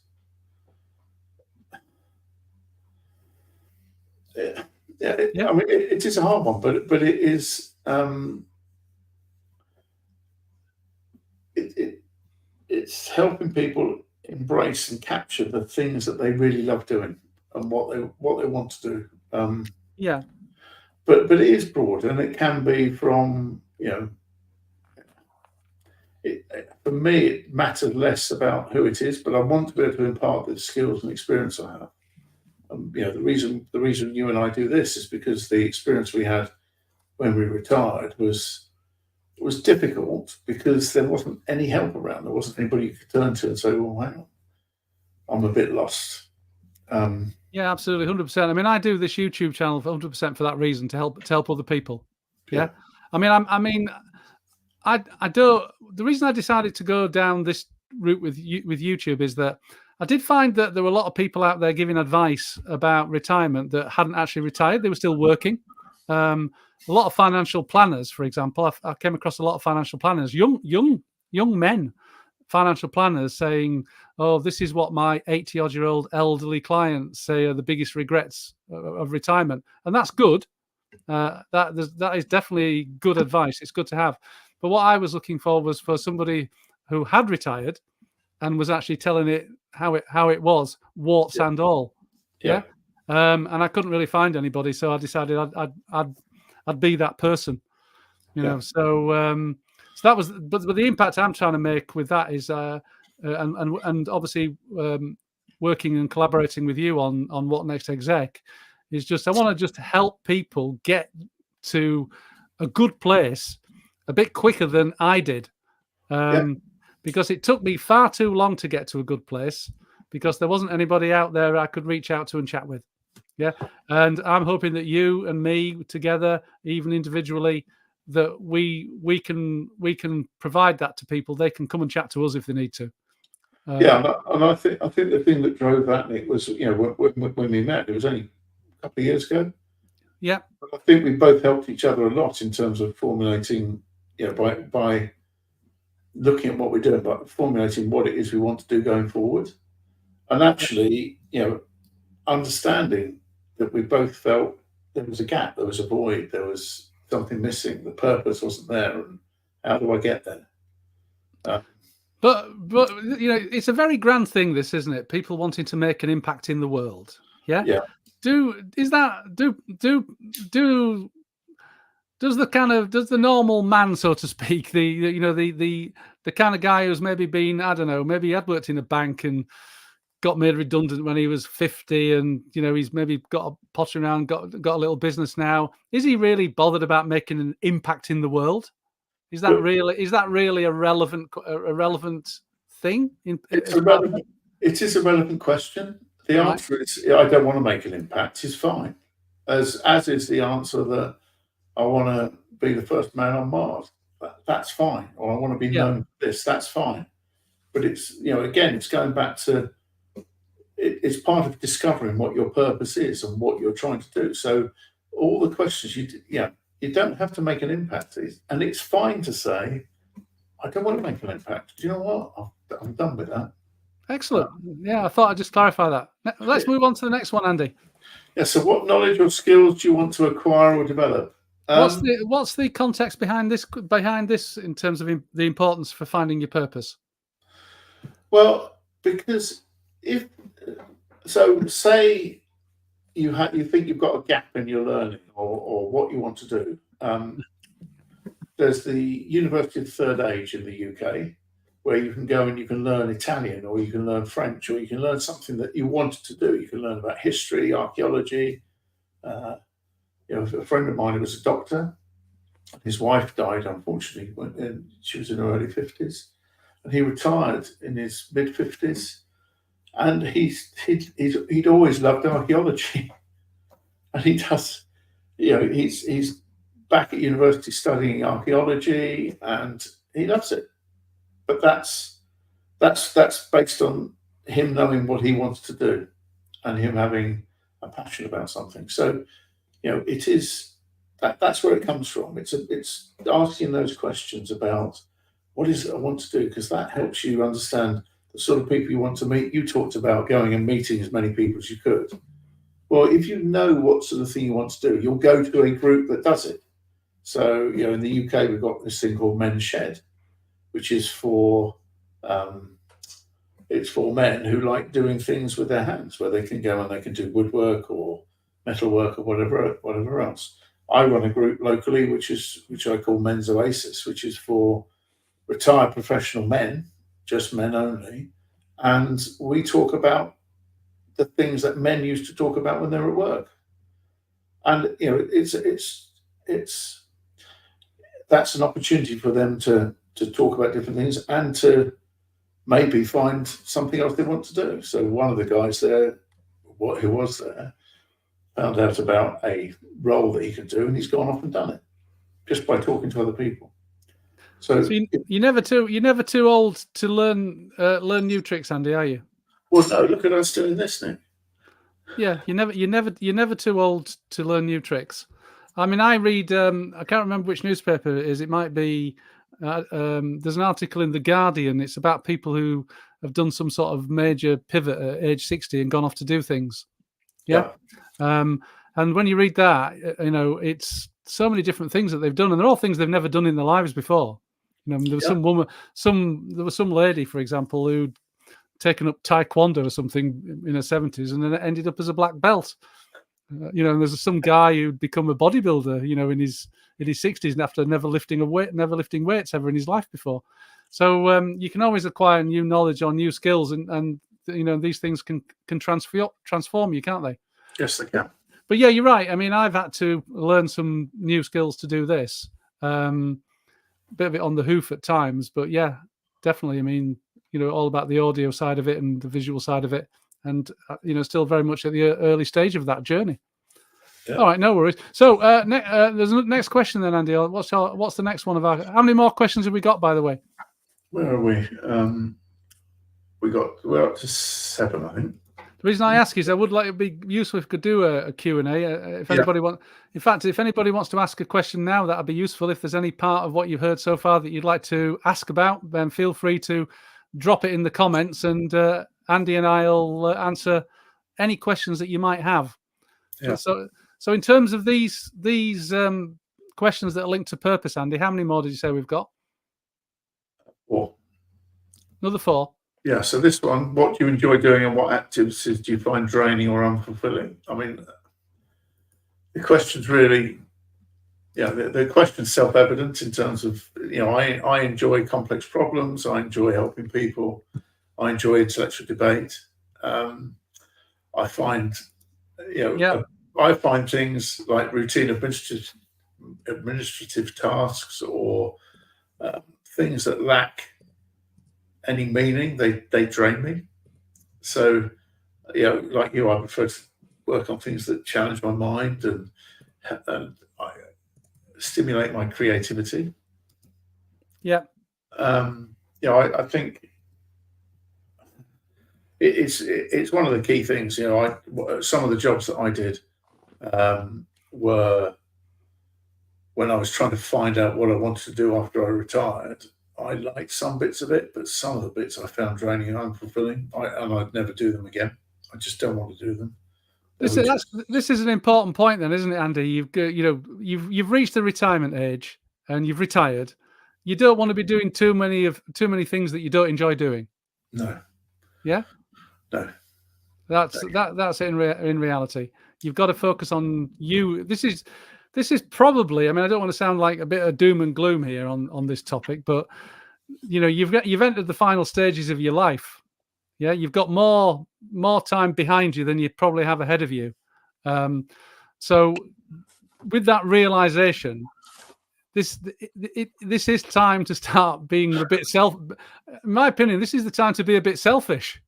yeah. Yeah. I mean, it is a hard one, but it is. It's helping people embrace and capture the things that they really love doing and what they want to do. Yeah. But it is broad, and it can be from for me, it matters less about who it is, but I want to be able to impart the skills and experience I have. The reason you and I do this is because the experience we had when we retired was difficult because there wasn't any help around. There wasn't anybody you could turn to and say, "Well, hang on, I'm a bit lost." Yeah, absolutely, 100%. I mean, I do this YouTube channel for 100% for that reason, to help other people. Yeah. I mean, I don't. The reason I decided to go down this route with YouTube is that I did find that there were a lot of people out there giving advice about retirement that hadn't actually retired; they were still working. A lot of financial planners, for example, I came across a lot of financial planners, young men, financial planners saying, "Oh, this is what my 80-odd-year-old elderly clients say are the biggest regrets of retirement," and that's good. That is definitely good advice. It's good to have. But what I was looking for was for somebody who had retired and was actually telling it how it was, warts and all. Yeah. And I couldn't really find anybody, so I decided I'd be that person. You know. So so that was, but the impact I'm trying to make with that is, and obviously working and collaborating with you on What Next Exec is just, I want to just help people get to a good place a bit quicker than I did, because it took me far too long to get to a good place because there wasn't anybody out there I could reach out to and chat with. Yeah, and I'm hoping that you and me together, even individually, that we can provide that to people. They can come and chat to us if they need to. And I think the thing that drove that, Nick, was, you know, when we met, it was only a couple of years ago. Yeah, I think we both helped each other a lot in terms of formulating, you know, by looking at what we're doing, but formulating what it is we want to do going forward, and actually, you know, understanding that we both felt there was a gap, there was a void, there was something missing, the purpose wasn't there, and how do I get there? But you know, it's a very grand thing, this, isn't it? People wanting to make an impact in the world. Yeah. Yeah. Does the normal man, so to speak, the kind of guy who's maybe been, I don't know, maybe he had worked in a bank and got made redundant when he was 50, and you know, he's maybe got a pottering around, got a little business now. Is he really bothered about making an impact in the world? Is that really a relevant thing? It is a relevant question. The answer is, I don't want to make an impact, is fine. As is the answer that I want to be the first man on Mars. That's fine. Or I want to be known for this. That's fine. But it's, you know, again, it's going back to, it's part of discovering what your purpose is and what you're trying to do. So all the questions you don't have to make an impact. And it's fine to say, I don't want to make an impact. Do you know what? I'm done with that. Excellent. Yeah, I thought I'd just clarify that. Let's move on to the next one, Andy. Yeah, so what knowledge or skills do you want to acquire or develop? What's the context behind this in terms of the importance for finding your purpose? Well, because say you think you've got a gap in your learning or what you want to do. There's the University of Third Age in the UK, where you can go and you can learn Italian, or you can learn French, or you can learn something that you wanted to do. You can learn about history, archaeology. You know, a friend of mine who was a doctor, his wife died, unfortunately, when she was in her early 50s, and he retired in his mid 50s, and he'd always loved archaeology, and he does, you know, he's back at university studying archaeology, and he loves it. But that's based on him knowing what he wants to do, and him having a passion about something. So, you know, it is that's where it comes from. It's asking those questions about what is it I want to do, because that helps you understand the sort of people you want to meet. You talked about going and meeting as many people as you could. Well, if you know what sort of thing you want to do, you'll go to a group that does it. So, you know, in the UK, we've got this thing called Men's Shed, which is for it's for men who like doing things with their hands, where they can go and they can do woodwork or metalwork or whatever else. I run a group locally, which I call Men's Oasis, which is for retired professional men, just men only, and we talk about the things that men used to talk about when they were at work. And you know, it's that's an opportunity for them to talk about different things and to maybe find something else they want to do. So one of the guys there, who was there, found out about a role that he could do, and he's gone off and done it. just by talking to other people. So you're never too old to learn new tricks, Andy, are you? well, no, look at us doing this now. Yeah, you're never too old to learn new tricks. I mean, I read. I can't remember which newspaper it is. It might be. There's an article in the Guardian. It's about people who have done some sort of major pivot at age 60 and gone off to do things. Yeah. And when you read that, it's so many different things that they've done, and they're all things they've never done in their lives before. There was some woman, there was some lady, for example, who'd taken up taekwondo or something in her 70s and then it ended up as a black belt. And there's some guy who'd become a bodybuilder, in his 60s and after never lifting weights ever in his life before. So you can always acquire new knowledge or new skills, and these things can transform you, can't they? Yes, they can. But yeah, you're right. I mean, I've had to learn some new skills to do this. Bit of it on the hoof at times, but yeah, definitely. I mean, all about the audio side of it and the visual side of it, and still very much at the early stage of that journey. Yeah. All right, no worries. So there's a next question then, Andy. What's the next one of our? How many more questions have we got, by the way? Where are we? We're up to 7, I think. The reason I ask is I would like it'd be useful if we could do a Q&A. If anybody if anybody wants to ask a question now, that'd be useful. If there's any part of what you've heard so far that you'd like to ask about, then feel free to drop it in the comments, and Andy and I'll answer any questions that you might have. Yeah. So in terms of these questions that are linked to purpose, Andy, how many more did you say we've got? 4. Another 4. Yeah, so this one, what do you enjoy doing and what activities do you find draining or unfulfilling? I mean, the question's really, the question's self-evident in terms of, I enjoy complex problems, I enjoy helping people, I enjoy intellectual debate. I find, I find things like routine administrative tasks or things that lack any meaning, they drain me. So, like you, I prefer to work on things that challenge my mind and I stimulate my creativity. Yeah. I think it's one of the key things. Some of the jobs that I did were when I was trying to find out what I wanted to do after I retired. I liked some bits of it, but some of the bits I found draining and unfulfilling, and I'd never do them again. I just don't want to do them. This is an important point, then, isn't it, Andy? You've reached the retirement age and you've retired. You don't want to be doing too many things that you don't enjoy doing. No. Yeah. No. That's it. In reality, you've got to focus on you. This is probably, I mean, I don't want to sound like a bit of doom and gloom here on this topic, but you've entered the final stages of your life. Yeah, you've got more time behind you than you probably have ahead of you. So with that realization, this is time to start being a bit in my opinion, this is the time to be a bit selfish.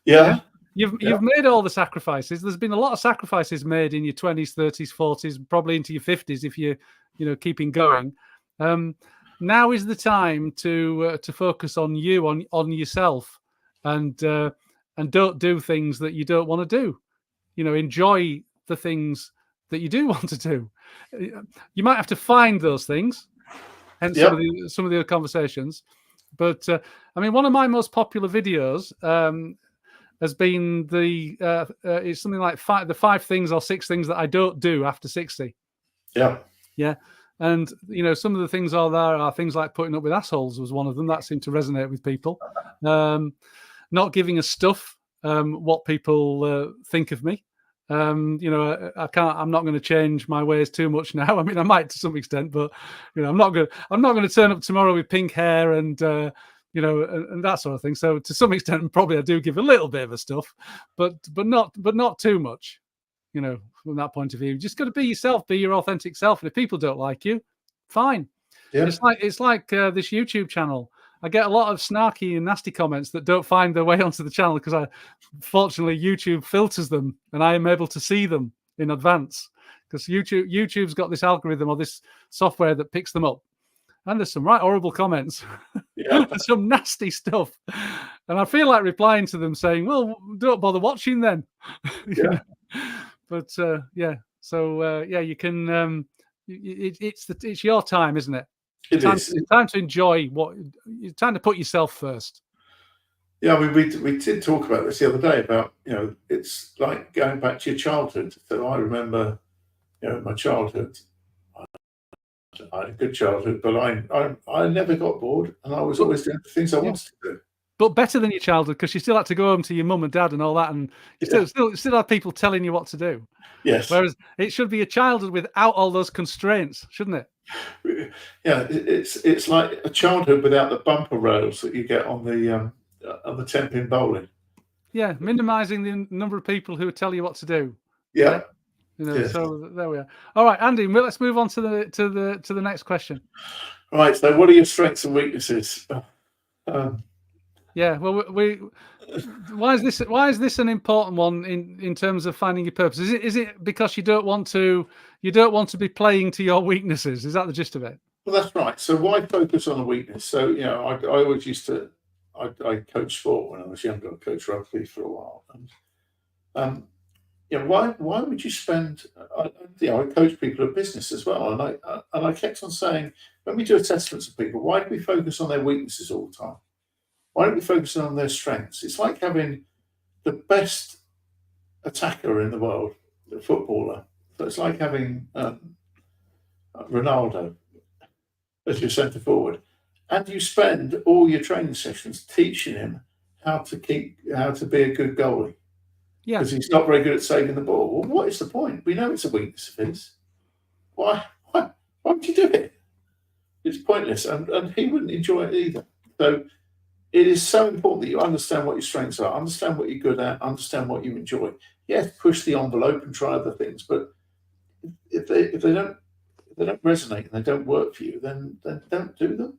Yeah. You've made all the sacrifices. There's been a lot of sacrifices made in your 20s, 30s, 40s, probably into your 50s if you're keeping going. Now is the time to focus on you, on yourself, and don't do things that you don't want to do. Enjoy the things that you do want to do. You might have to find those things, and some of the other conversations. But I mean, one of my most popular videos has been it's something like the 5 things or 6 things that I don't do after 60. Yeah. Yeah. And, some of the things there are things like putting up with assholes was one of them. That seemed to resonate with people. Not giving a stuff what people think of me. I'm not going to change my ways too much now. I mean, I might to some extent, but, I'm not going to turn up tomorrow with pink hair and that sort of thing. So to some extent, probably I do give a little bit of a stuff, but not too much. From that point of view, you just got to be yourself, be your authentic self. And if people don't like you, fine. Yeah. It's like this YouTube channel. I get a lot of snarky and nasty comments that don't find their way onto the channel because fortunately YouTube filters them and I am able to see them in advance. because YouTube's got this algorithm or this software that picks them up. And there's some right horrible comments. Yeah. Some nasty stuff. And I feel like replying to them saying, well, don't bother watching then. Yeah. But yeah. So yeah, you can it's your time, isn't it? It It's is. time to enjoy it's time to put yourself first. Yeah, I mean, we did talk about this the other day about, it's like going back to your childhood. So I remember, my childhood. I had a good childhood, but I never got bored, and I was always doing the things I wanted to do. But better than your childhood, because you still had to go home to your mum and dad and all that, and you still had people telling you what to do. Yes. Whereas it should be a childhood without all those constraints, shouldn't it? Yeah, it's like a childhood without the bumper rails that you get on the 10-pin bowling. Yeah, minimizing the number of people who tell you what to do. Yeah. Yes. So there we are. All right, Andy, let's move on to the next question. Right. So, what are your strengths and weaknesses? Yeah. Well, why is this an important one in terms of finding your purpose? Is it because you don't want to be playing to your weaknesses? Is that the gist of it? Well, that's right. So, why focus on a weakness? So, I always used to. I coached sport when I was younger. I coached rugby for a while, and why would you spend? I coach people at business as well, and I kept on saying, when we do assessments of people, why do we focus on their weaknesses all the time? Why don't we focus on their strengths? It's like having the best attacker in the world, the footballer. So it's like having Ronaldo as your centre forward, and you spend all your training sessions teaching him how to be a good goalie. Yeah, because he's not very good at saving the ball. Well, what is the point? We know it's a weakness of his. Why would you do it? It's pointless, and he wouldn't enjoy it either. So it is so important that you understand what your strengths are, understand what you're good at, understand what you enjoy. Yes, push the envelope and try other things, but if they don't resonate and they don't work for you, then don't do them.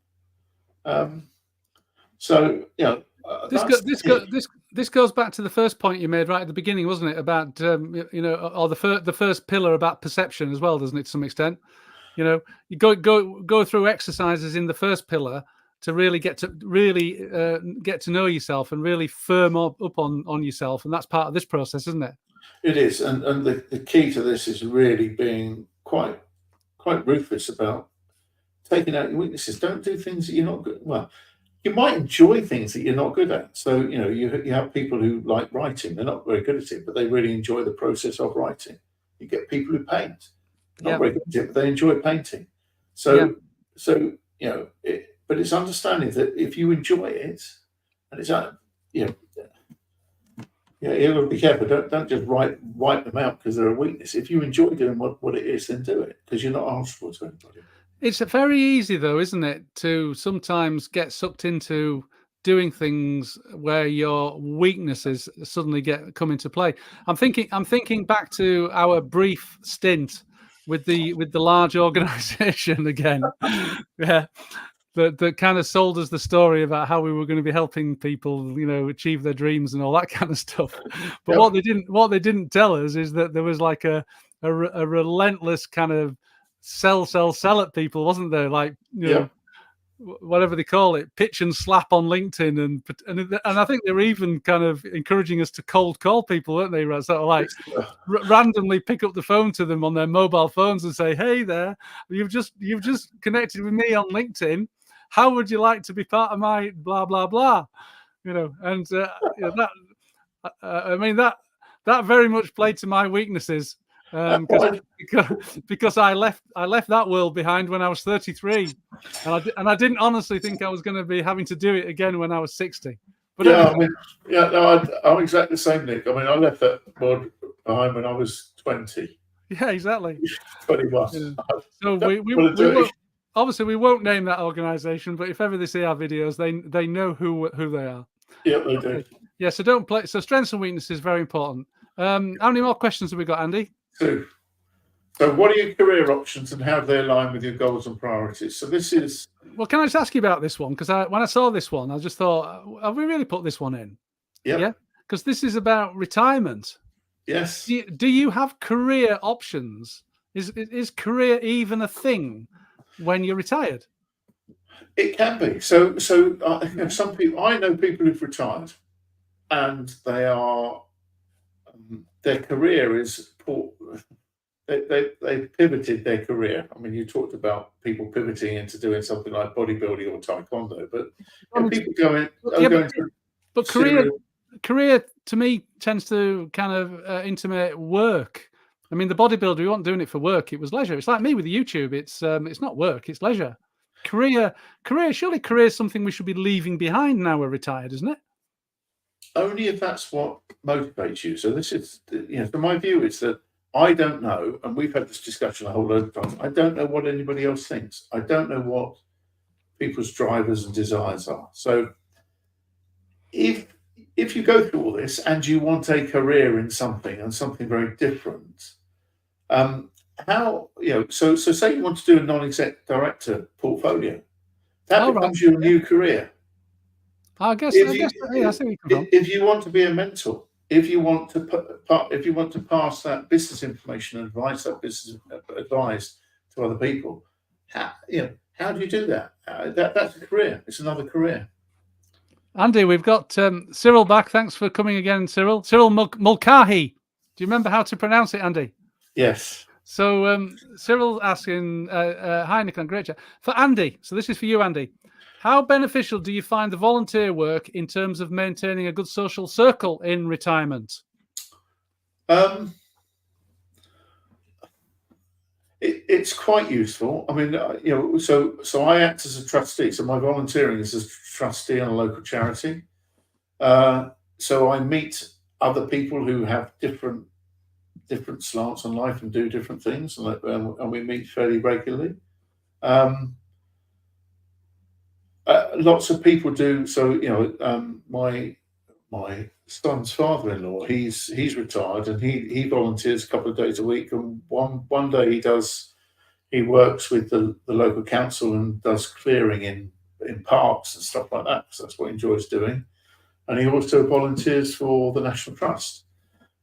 This goes back to the first point you made right at the beginning, wasn't it? About or the first pillar about perception as well, doesn't it? To some extent, you go through exercises in the first pillar to really get to know yourself and really firm up on yourself, and that's part of this process, isn't it? It is, and the key to this is really being quite ruthless about taking out your weaknesses. Don't do things that you're not good. Well, you might enjoy things that you're not good at. So, you have people who like writing. They're not very good at it, but they really enjoy the process of writing. You get people who paint. They're not very good at it, but they enjoy painting. So but it's understanding that if you enjoy it, and it's you got to be careful. Don't just wipe them out because they're a weakness. If you enjoy doing what it is, then do it, because you're not answerable to anybody. It's very easy, though, isn't it, to sometimes get sucked into doing things where your weaknesses suddenly come into play. I'm thinking back to our brief stint with the large organisation again, that kind of sold us the story about how we were going to be helping people, achieve their dreams and all that kind of stuff. But what they didn't tell us is that there was like a relentless kind of sell at people, wasn't there? Like whatever they call it, pitch and slap on LinkedIn, and I think they were even kind of encouraging us to cold call people, weren't they? Sort of like randomly pick up the phone to them on their mobile phones and say, "Hey there, you've just connected with me on LinkedIn. How would you like to be part of my blah blah blah?" And that I mean that very much played to my weaknesses. Because I left that world behind when I was 33, and I didn't honestly think I was going to be having to do it again when I was 60. But I'm exactly the same, Nick. I mean, I left that world behind when I was 20. Yeah, exactly. 21. Yeah. So we won't name that organisation, but if ever they see our videos, they know who they are. Yeah, they do. Yeah, so don't play. So strengths and weaknesses very important. How many more questions have we got, Andy? 2. So what are your career options and how do they align with your goals and priorities? So this is... Well, can I just ask you about this one? Because when I saw this one, I just thought, have we really put this one in? Yeah. Because this is about retirement. Yes. Do you have career options Is career even a thing when you're retired? It can be. Some people, I know people who've retired, and their career is poor. They pivoted their career. I mean, you talked about people pivoting into doing something like bodybuilding or taekwondo, but people going Yeah, going to but career to me tends to kind of intimate work. I mean, the bodybuilder, we weren't doing it for work; it was leisure. It's like me with YouTube. It's not work; it's leisure. Surely career is something we should be leaving behind now we're retired, isn't it? only if that's what motivates you. So this is, so my view is that I don't know, and we've had this discussion a whole load of times. I don't know what anybody else thinks. I don't know what people's drivers and desires are. So if you go through all this and you want a career in something and something very different, how so say you want to do a non-exec director portfolio, that All right. becomes your new career. I guess. If Yeah, I see where you come from. if you want to be a mentor, if you want to pass that business information and advice, that business advice to other people, how do you do that? That's a career. It's another career. Andy, we've got Cyril back. Thanks for coming again, Cyril. Cyril Mulcahy. Do you remember how to pronounce it, Andy? Yes. So Cyril asking, hi, Nicola, great chat. For Andy, so this is for you, Andy. How beneficial do you find the volunteer work in terms of maintaining a good social circle in retirement? It's quite useful. I mean, so I act as a trustee. So my volunteering is as a trustee on a local charity. So I meet other people who have different slants on life and do different things, and we meet fairly regularly. Lots of people do. So my son's father-in-law, he's retired, and he volunteers a couple of days a week, and one day he works with the local council and does clearing in parks and stuff like that, because that's what he enjoys doing. And he also volunteers for the National Trust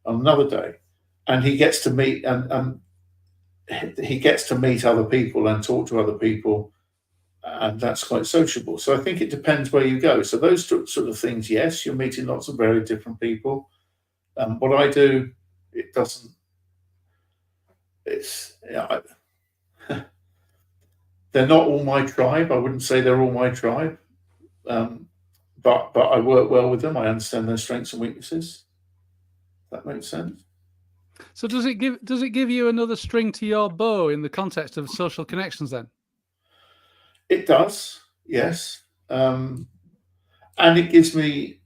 on another day, and he gets to meet and he gets to meet other people and talk to other people, and that's quite sociable. So I think it depends where you go. So those sort of things, yes, you're meeting lots of very different people. What I do, it doesn't. It's they're not all my tribe. I wouldn't say they're all my tribe, but I work well with them. I understand their strengths and weaknesses. That makes sense. So does it give you another string to your bow in the context of social connections then? It does, yes. And it gives me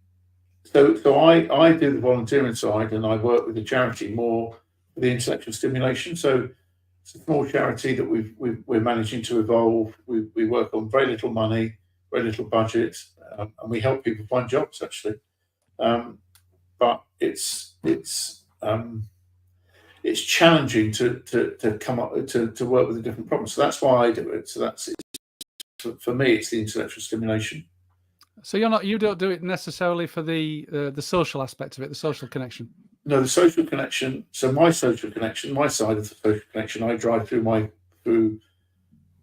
so I do the volunteering side, and I work with the charity more for the intellectual stimulation. So it's a small charity that we're managing to evolve. We work on very little money, very little budget, and we help people find jobs actually. But it's challenging to come up to work with a different problem. So that's why I do it. So that's for me, it's the intellectual stimulation. So you don't do it necessarily for the social aspect of it, the social connection. No, the social connection. So my social connection, my side of the social connection, I drive through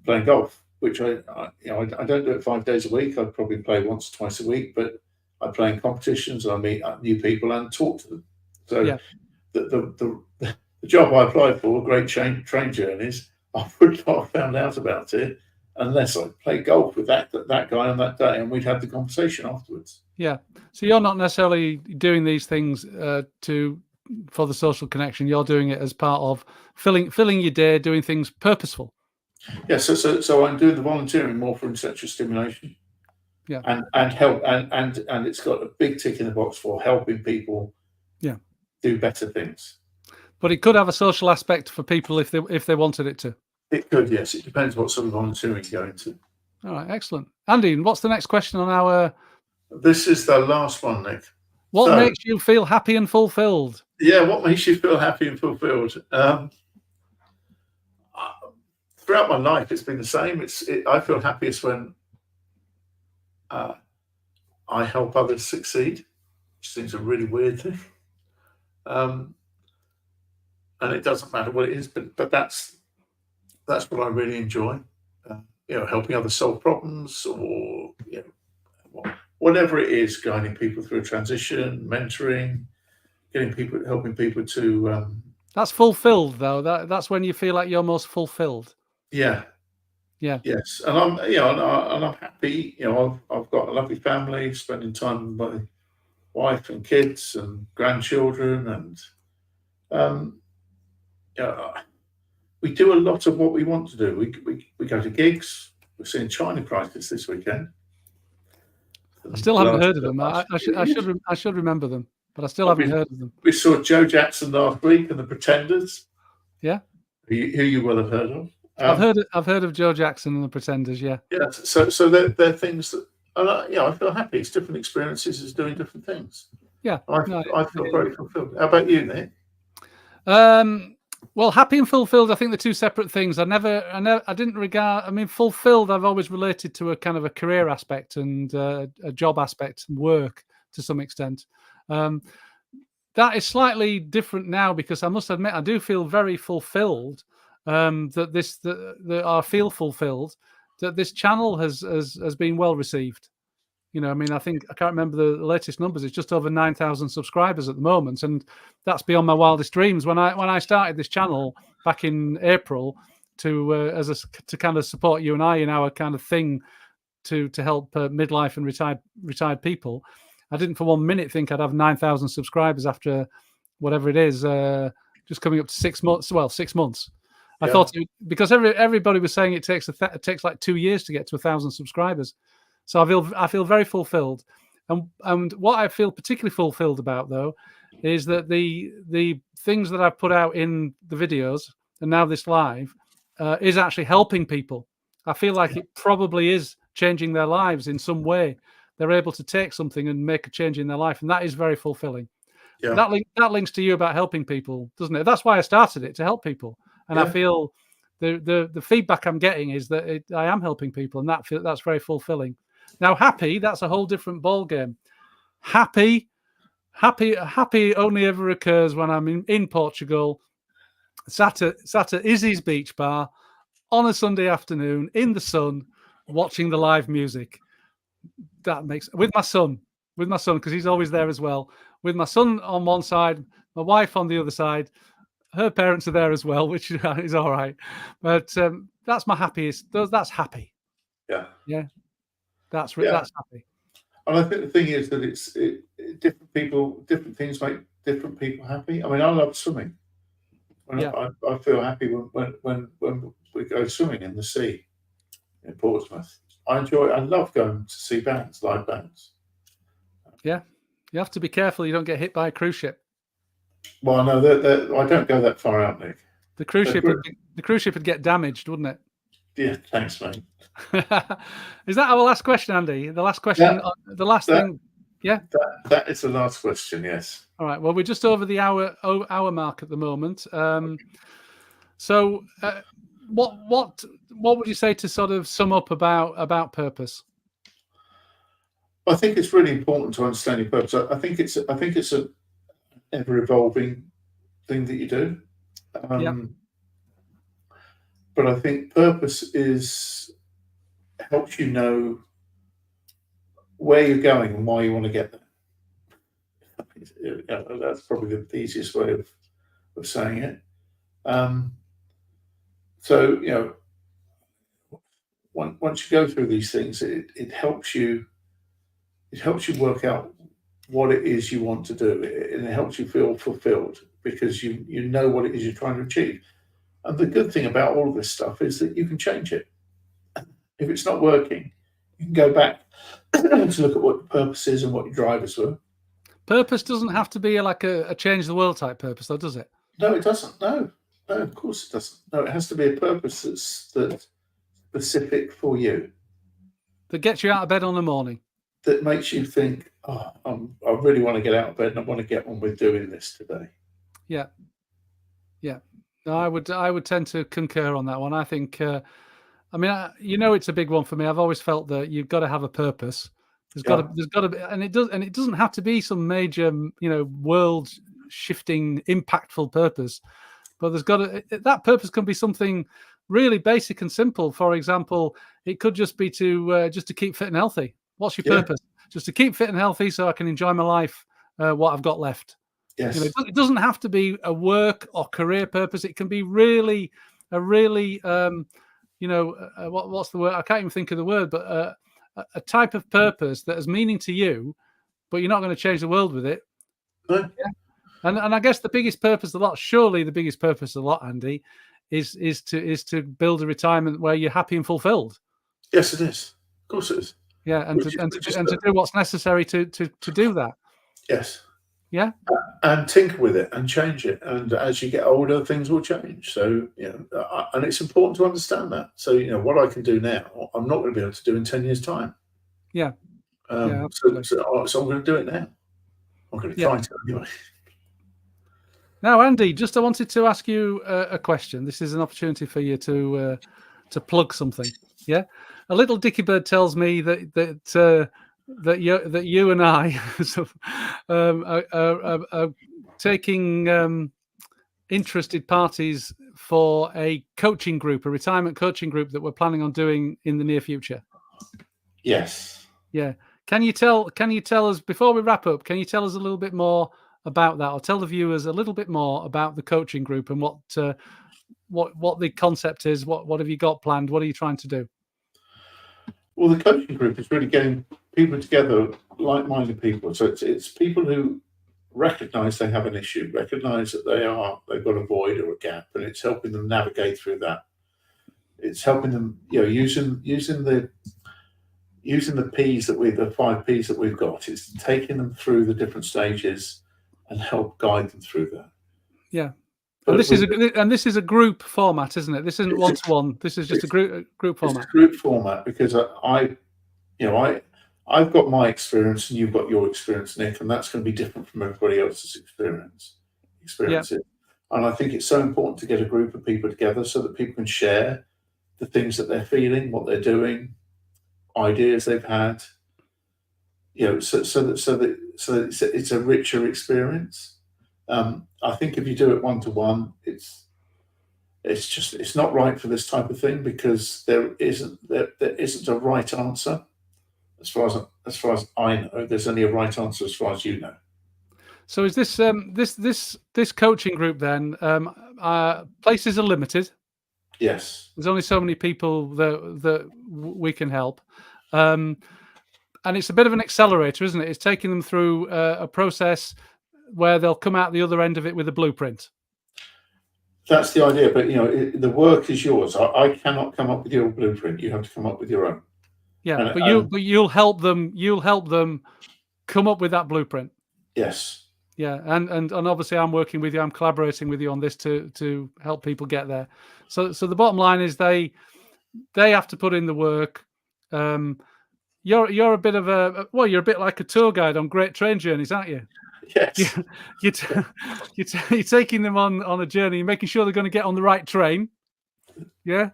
playing golf, which I don't do it 5 days a week. I probably play once or twice a week, but I play in competitions, and I meet new people and talk to them. So yeah. the job I applied for, Great Train Journeys, I would not have found out about it unless I played golf with that guy on that day, and we'd have the conversation afterwards. Yeah. So you're not necessarily doing these things for the social connection. You're doing it as part of filling your day, doing things purposeful. Yeah. So I'm doing the volunteering more for intellectual stimulation. Yeah. And help and it's got a big tick in the box for helping people. Yeah. Do better things. But it could have a social aspect for people if they wanted it to. It could, yes. It depends what sort of volunteering you go into. All right, excellent. Andy, what's the next question on our... This is the last one, Nick. What makes you feel happy and fulfilled? Yeah, what makes you feel happy and fulfilled? Throughout my life, it's been the same. I feel happiest when I help others succeed, which seems a really weird thing. and it doesn't matter what it is, but that's what I really enjoy. Helping others solve problems, or whatever it is, guiding people through a transition, mentoring, helping people to That's fulfilled, though. That's when you feel like you're most fulfilled. yeah. Yeah. Yes, and I'm happy. I've got a lovely family, spending time with my wife and kids and grandchildren, and um, we do a lot of what we want to do. We go to gigs. We're seeing China prices this weekend. I still haven't heard of them. I should remember them, but I still haven't heard of them. We saw Joe Jackson last week and the Pretenders. Yeah, who you will have heard of. I've heard of Joe Jackson and the Pretenders. Yeah. Yeah. So they're things that, I feel happy. It's different experiences. It's doing different things. Yeah. I feel very fulfilled. How about you, Nick? Well, happy and fulfilled, I think they're two separate things. I didn't regard. I mean, fulfilled, I've always related to a kind of a career aspect and a job aspect and work to some extent. That is slightly different now, because I must admit I do feel very fulfilled. That I feel fulfilled that this channel has been well received. I mean, I can't remember the latest numbers. It's just over 9,000 subscribers at the moment, and that's beyond my wildest dreams. When I started this channel back in April to kind of support you and I in our kind of thing to help midlife and retired people, I didn't for 1 minute think I'd have 9,000 subscribers after whatever it is, just coming up to 6 months. Well, 6 months. I thought because everybody was saying it takes like 2 years to get to 1,000 subscribers. So I feel very fulfilled, and what I feel particularly fulfilled about, though, is that the things that I've put out in the videos and now this live is actually helping people. I feel like it probably is changing their lives in some way. They're able to take something and make a change in their life, and that is very fulfilling. Yeah. That links to you about helping people, doesn't it? That's why I started it, to help people, and I feel the feedback I'm getting is that I am helping people, and that's very fulfilling. Now, happy, that's a whole different ball game. Happy only ever occurs when I'm in Portugal, sat at Izzy's Beach Bar on a Sunday afternoon in the sun, watching the live music. That makes with my son, because he's always there as well. With my son on one side, my wife on the other side. Her parents are there as well, which is all right. But that's my happiest. That's happy. Yeah. That's happy. And I think the thing is that it's different things make different people happy. I mean, I love swimming. I feel happy when we go swimming in the sea in Portsmouth. I love going to see live bands. Yeah. You have to be careful you don't get hit by a cruise ship. Well, no, I don't go that far out, Nick. The cruise ship would get damaged, wouldn't it? Yeah, thanks, mate. Is that our last question, Andy? The last question, the last thing. Yeah, that is the last question. Yes. All right. Well, we're just over the hour mark at the moment. So, what would you say to sort of sum up about purpose? I think it's really important to understand your purpose. I think it's a ever evolving thing that you do. But I think purpose helps you know where you're going and why you want to get there. That's probably the easiest way of saying it. So once you go through these things, it helps you work out what it is you want to do, and it helps you feel fulfilled because you know what it is you're trying to achieve. And the good thing about all of this stuff is that you can change it. If it's not working, you can go back to look at what your purpose is and what your drivers were. Purpose doesn't have to be like a change the world type purpose, though, does it? No, it doesn't. No, of course it doesn't. No, it has to be a purpose that's specific for you. That gets you out of bed on the morning. That makes you think, I really want to get out of bed and I want to get on with doing this today. Yeah. No, I would tend to concur on that one. I think, it's a big one for me. I've always felt that you've got to have a purpose. There's got to be, and it doesn't have to be some major, world shifting, impactful purpose. but there's got to, that purpose can be something really basic and simple. For example, it could just be to keep fit and healthy. What's your purpose? Just to keep fit and healthy so I can enjoy my life, what I've got left. Yes. You know, it doesn't have to be a work or career purpose. It can be really what's the word? I can't even think of the word, but a type of purpose that has meaning to you, but you're not going to change the world with it. No. Yeah. And I guess the biggest purpose of the lot, surely the biggest purpose of the lot, Andy, is to build a retirement where you're happy and fulfilled. Yes, it is. Of course it is. Yeah, and to do what's necessary to do that. Yes. Yeah. And tinker with it and change it. And as you get older, things will change. So, and it's important to understand that. So, what I can do now, I'm not going to be able to do in 10 years' time. Yeah. So I'm going to do it now. I'm going to try to anyway. Now, Andy, I wanted to ask you a question. This is an opportunity for you to plug something. Yeah. A little dicky bird tells me that you and I are taking interested parties for a coaching group, a retirement coaching group that we're planning on doing in the near future. Yes. Yeah. Can you tell us, before we wrap up, can you tell us a little bit more about that, or tell the viewers a little bit more about the coaching group and what the concept is? What have you got planned? What are you trying to do? Well, the coaching group is really getting people together, like-minded people. So it's people who recognise they have an issue, recognise that they've got a void or a gap, and it's helping them navigate through that. It's helping them, using the P's the 5 P's that we've got. It's taking them through the different stages and help guide them through that. Yeah. And this is a group format, isn't it? This isn't one-to-one. This is just a group format. It's a group format because I've got my experience and you've got your experience, Nick, and that's going to be different from everybody else's experiences. And I think it's so important to get a group of people together so that people can share the things that they're feeling, what they're doing, ideas they've had. So that it's a richer experience. I think if you do it one-to-one, it's not right for this type of thing because there isn't a right answer. As far as I know, there's only a right answer as far as you know. So is this coaching group then? Places are limited. Yes. There's only so many people that we can help, and it's a bit of an accelerator, isn't it? It's taking them through a process where they'll come out the other end of it with a blueprint. That's the idea, but the work is yours. I cannot come up with your blueprint. You have to come up with your own. Yeah, but you'll help them. You'll help them come up with that blueprint. Yes. Yeah, and obviously I'm working with you. I'm collaborating with you on this to help people get there. So the bottom line is they have to put in the work. You're a bit of you're a bit like a tour guide on great train journeys, aren't you? Yes. You're taking them on a journey, making sure they're going to get on the right train. Yeah.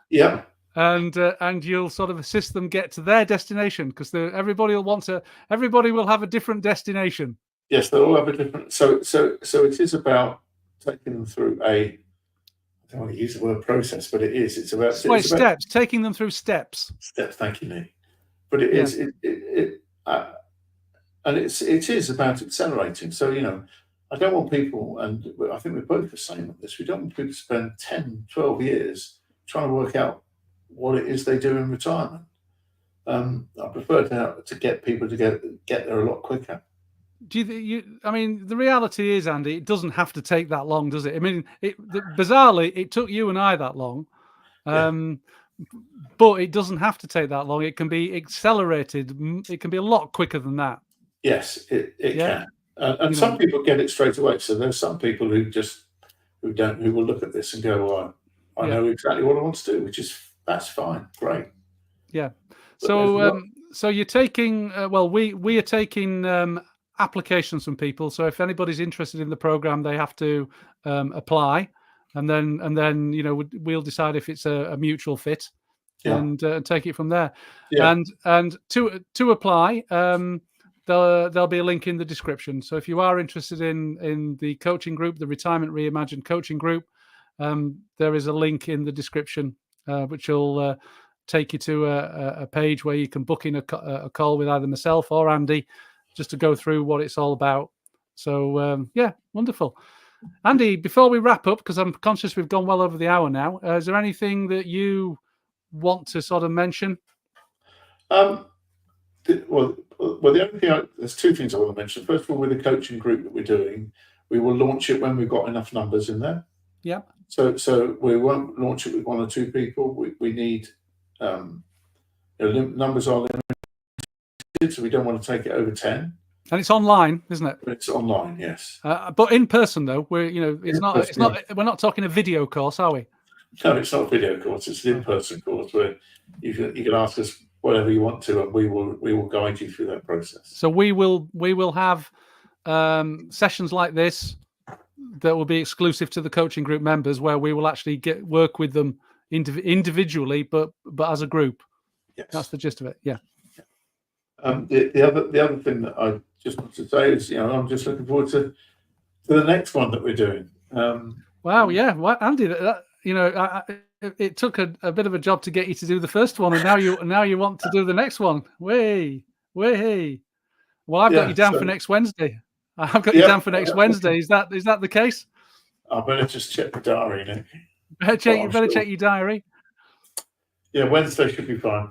Yeah. And you'll sort of assist them get to their destination because everybody will have a different destination. Yes, they'll all have a different. So it is about taking them through I don't want to use the word process, but it is. It's about steps. Taking them through steps. Steps. Thank you, Nick. But it is. And it is about accelerating. So, I don't want people, and I think we're both the same on this, we don't want people to spend 10, 12 years trying to work out what it is they do in retirement. I prefer to get people to get there a lot quicker. I mean, the reality is, Andy, it doesn't have to take that long, does it? I mean, bizarrely, it took you and I that long. But it doesn't have to take that long. It can be accelerated. It can be a lot quicker than that. Yes, it can. And some people get it straight away. So there's some people who will look at this and go, well, I know exactly what I want to do, that's fine. Great. Yeah. So you're taking, we are taking applications from people. So if anybody's interested in the program, they have to apply. And then we'll decide if it's a mutual fit, and take it from there. Yeah. And to apply, there'll be a link in the description. So if you are interested in the coaching group, the Retirement Reimagined coaching group, there is a link in the description, which will take you to a page where you can book in a call with either myself or Andy, just to go through what it's all about. So yeah, wonderful. Andy, before we wrap up, because I'm conscious we've gone well over the hour now, is there anything that you want to sort of mention? Well, the only thing there's two things I want to mention. First of all, with the coaching group that we're doing, we will launch it when we've got enough numbers in there. Yeah. So we won't launch it with one or two people. We need numbers are limited, so we don't want to take it over 10. And it's online, isn't it? It's online, yes. But in person, though, we're we're not talking a video course, are we? No, it's not a video course. It's an in-person course where you can ask us whatever you want to, and we will guide you through that process. So we will have sessions like this that will be exclusive to the coaching group members, where we will actually work with them individually, but as a group. Yes. That's the gist of it. Yeah. The other thing that I just want to say is, I'm just looking forward to the next one that we're doing. Wow. Yeah. Well, Andy, it took a bit of a job to get you to do the first one, and now you want to do the next one. Way. Well, I've got you down for next Wednesday. I've got you down for next Wednesday. Is that the case? I better just check the diary now. Better check your diary. Yeah, Wednesday should be fine.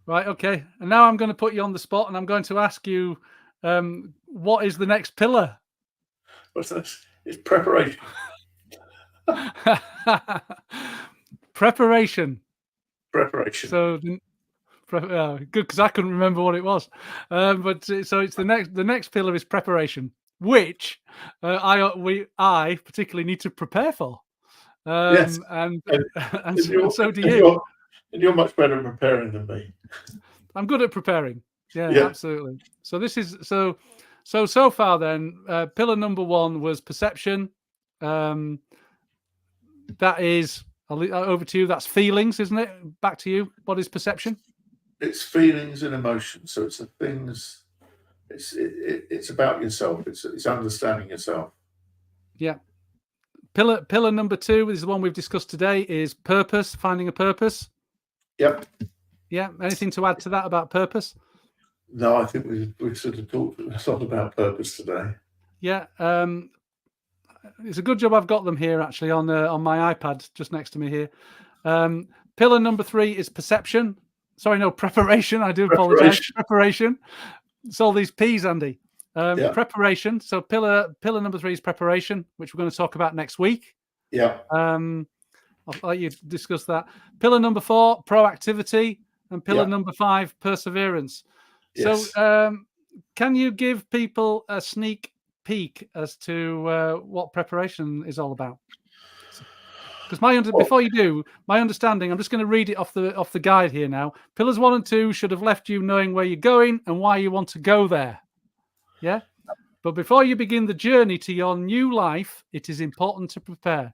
Right. Okay. And now I'm going to put you on the spot, and I'm going to ask you, what is the next pillar? What's this? It's preparation. Preparation. So good, because I couldn't remember what it was. But so it's the next pillar is preparation, which I particularly need to prepare for. Yes. And so do you. And you're much better at preparing than me. I'm good at preparing. Yeah, absolutely. So this is so far then. Pillar number 1 was perception. That is, over to you. That's feelings, isn't it? Back to you. What is perception? It's feelings and emotions. So it's the things. It's about yourself. It's understanding yourself. Yeah. Pillar number 2 is the one we've discussed today. Is purpose. Finding a purpose. Yep. Yeah. Anything to add to that about purpose? No, I think we've sort of talked a lot about purpose today. Yeah. It's a good job I've got them here actually on my iPad just next to me here. Pillar number 3 is perception. Sorry, no, preparation. I do apologize. Preparation. It's all these P's, Andy. Preparation. So pillar number 3 is preparation, which we're going to talk about next week. Yeah. I'll let you discuss that. Pillar number 4, proactivity, and pillar number 5, perseverance. Yes. So can you give people a sneak peek as to what preparation is all about? Because before you do, my understanding, I'm just going to read it off the guide here now. Pillars 1 and 2 should have left you knowing where you're going and why you want to go there. Yeah. But before you begin the journey to your new life, it is important to prepare.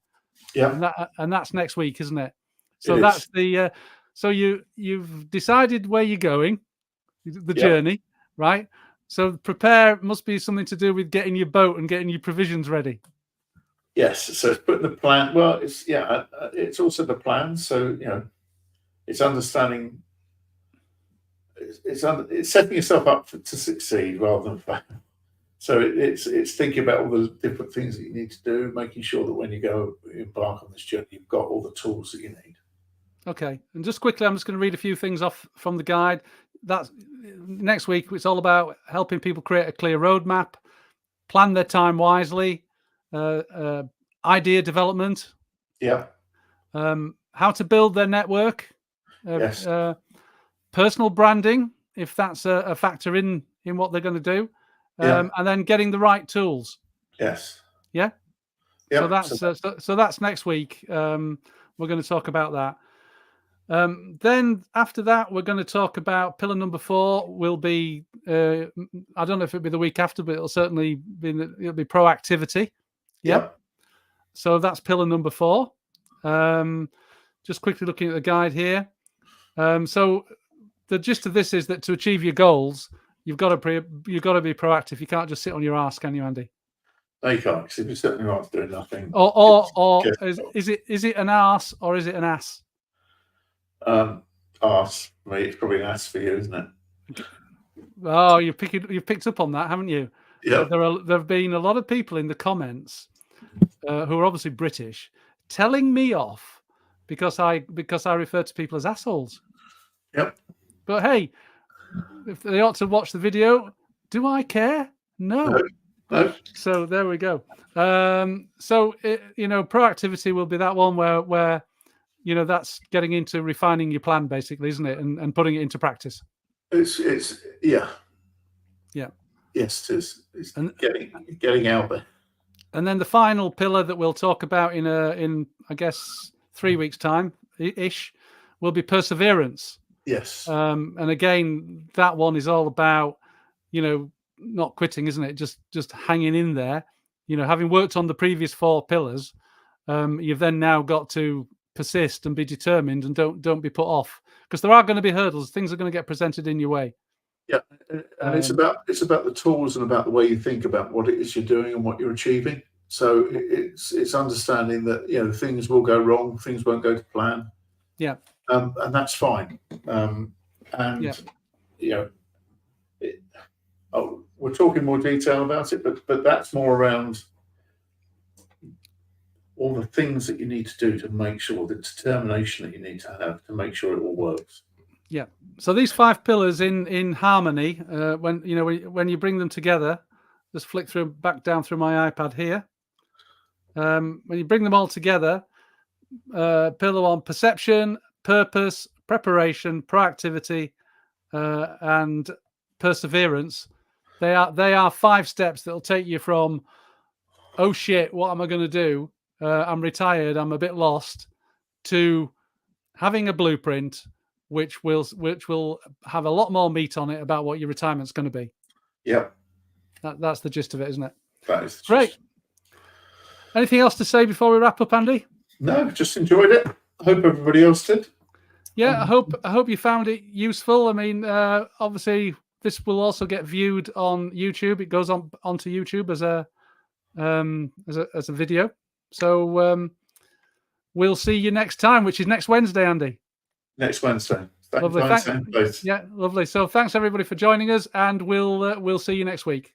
Yeah. And that's next week, isn't it? So that's the so you've decided where you're going, the journey, right? So prepare must be something to do with getting your boat and getting your provisions ready. Yes. So it's putting the plan. Well, it's also the plan. So it's understanding. It's setting yourself up to succeed rather than fail. So it's thinking about all the different things that you need to do, making sure that when you embark on this journey, you've got all the tools that you need. Okay, and just quickly, I'm just going to read a few things off from the guide. That's next week. It's all about helping people create a clear roadmap, plan their time wisely, idea development. Yeah. How to build their network. Yes. Personal branding, if that's a factor in what they're going to do. And then getting the right tools. Yes. Yeah. Yep. So that's next week. We're going to talk about that. Then after that, we're going to talk about pillar number 4. Will be I don't know if it'll be the week after, but it'll certainly be proactivity. Yeah. So that's pillar number 4. Just quickly looking at the guide here. So the gist of this is that to achieve your goals, you've got to be proactive. You can't just sit on your arse, can you, Andy? No, you can't. Because if you're sitting around doing nothing, Or is it an arse or is it an ass? Arse. For me, it's probably an ass for you, isn't it? Oh, you've picked up on that, haven't you? Yeah. There have been a lot of people in the comments who are obviously British telling me off because I refer to people as assholes. Yep. But hey, if they ought to watch the video, do I care? No. So there we go. Proactivity will be that one where that's getting into refining your plan, basically, isn't it? And putting it into practice. It's yeah. Yeah. Yes, it is. It's getting out there. And then the final pillar that we'll talk about in I guess 3 weeks' time ish will be perseverance. Yes. And again, that one is all about, not quitting, isn't it? Just hanging in there. Having worked on the previous 4 pillars, you've then now got to persist and be determined and don't be put off, because there are going to be hurdles. Things are going to get presented in your way. Yeah, and it's about the tools and about the way you think about what it is you're doing and what you're achieving. So it's understanding that things will go wrong, things won't go to plan. Yeah, and that's fine. We're talking more detail about it, but that's more around all the things that you need to do to make sure, the determination that you need to have to make sure it all works. Yeah. So these 5 pillars in harmony, when you bring them together, just flick back down through my iPad here. When you bring them all together, pillar 1, perception, purpose, preparation, proactivity, and perseverance. They are 5 steps that will take you from, oh shit, what am I going to do? I'm retired, I'm a bit lost, to having a blueprint which will have a lot more meat on it about what your retirement's going to be. Yeah. That's the gist of it, isn't it? That is great. Anything else to say before we wrap up, Andy? No, just enjoyed it. I hope everybody else did. Yeah, I hope you found it useful. I mean, obviously this will also get viewed on YouTube. It goes onto YouTube as a video. So we'll see you next time, which is next Wednesday, Andy. Next Wednesday. Lovely. Yeah, lovely. So thanks everybody for joining us, and we'll see you next week.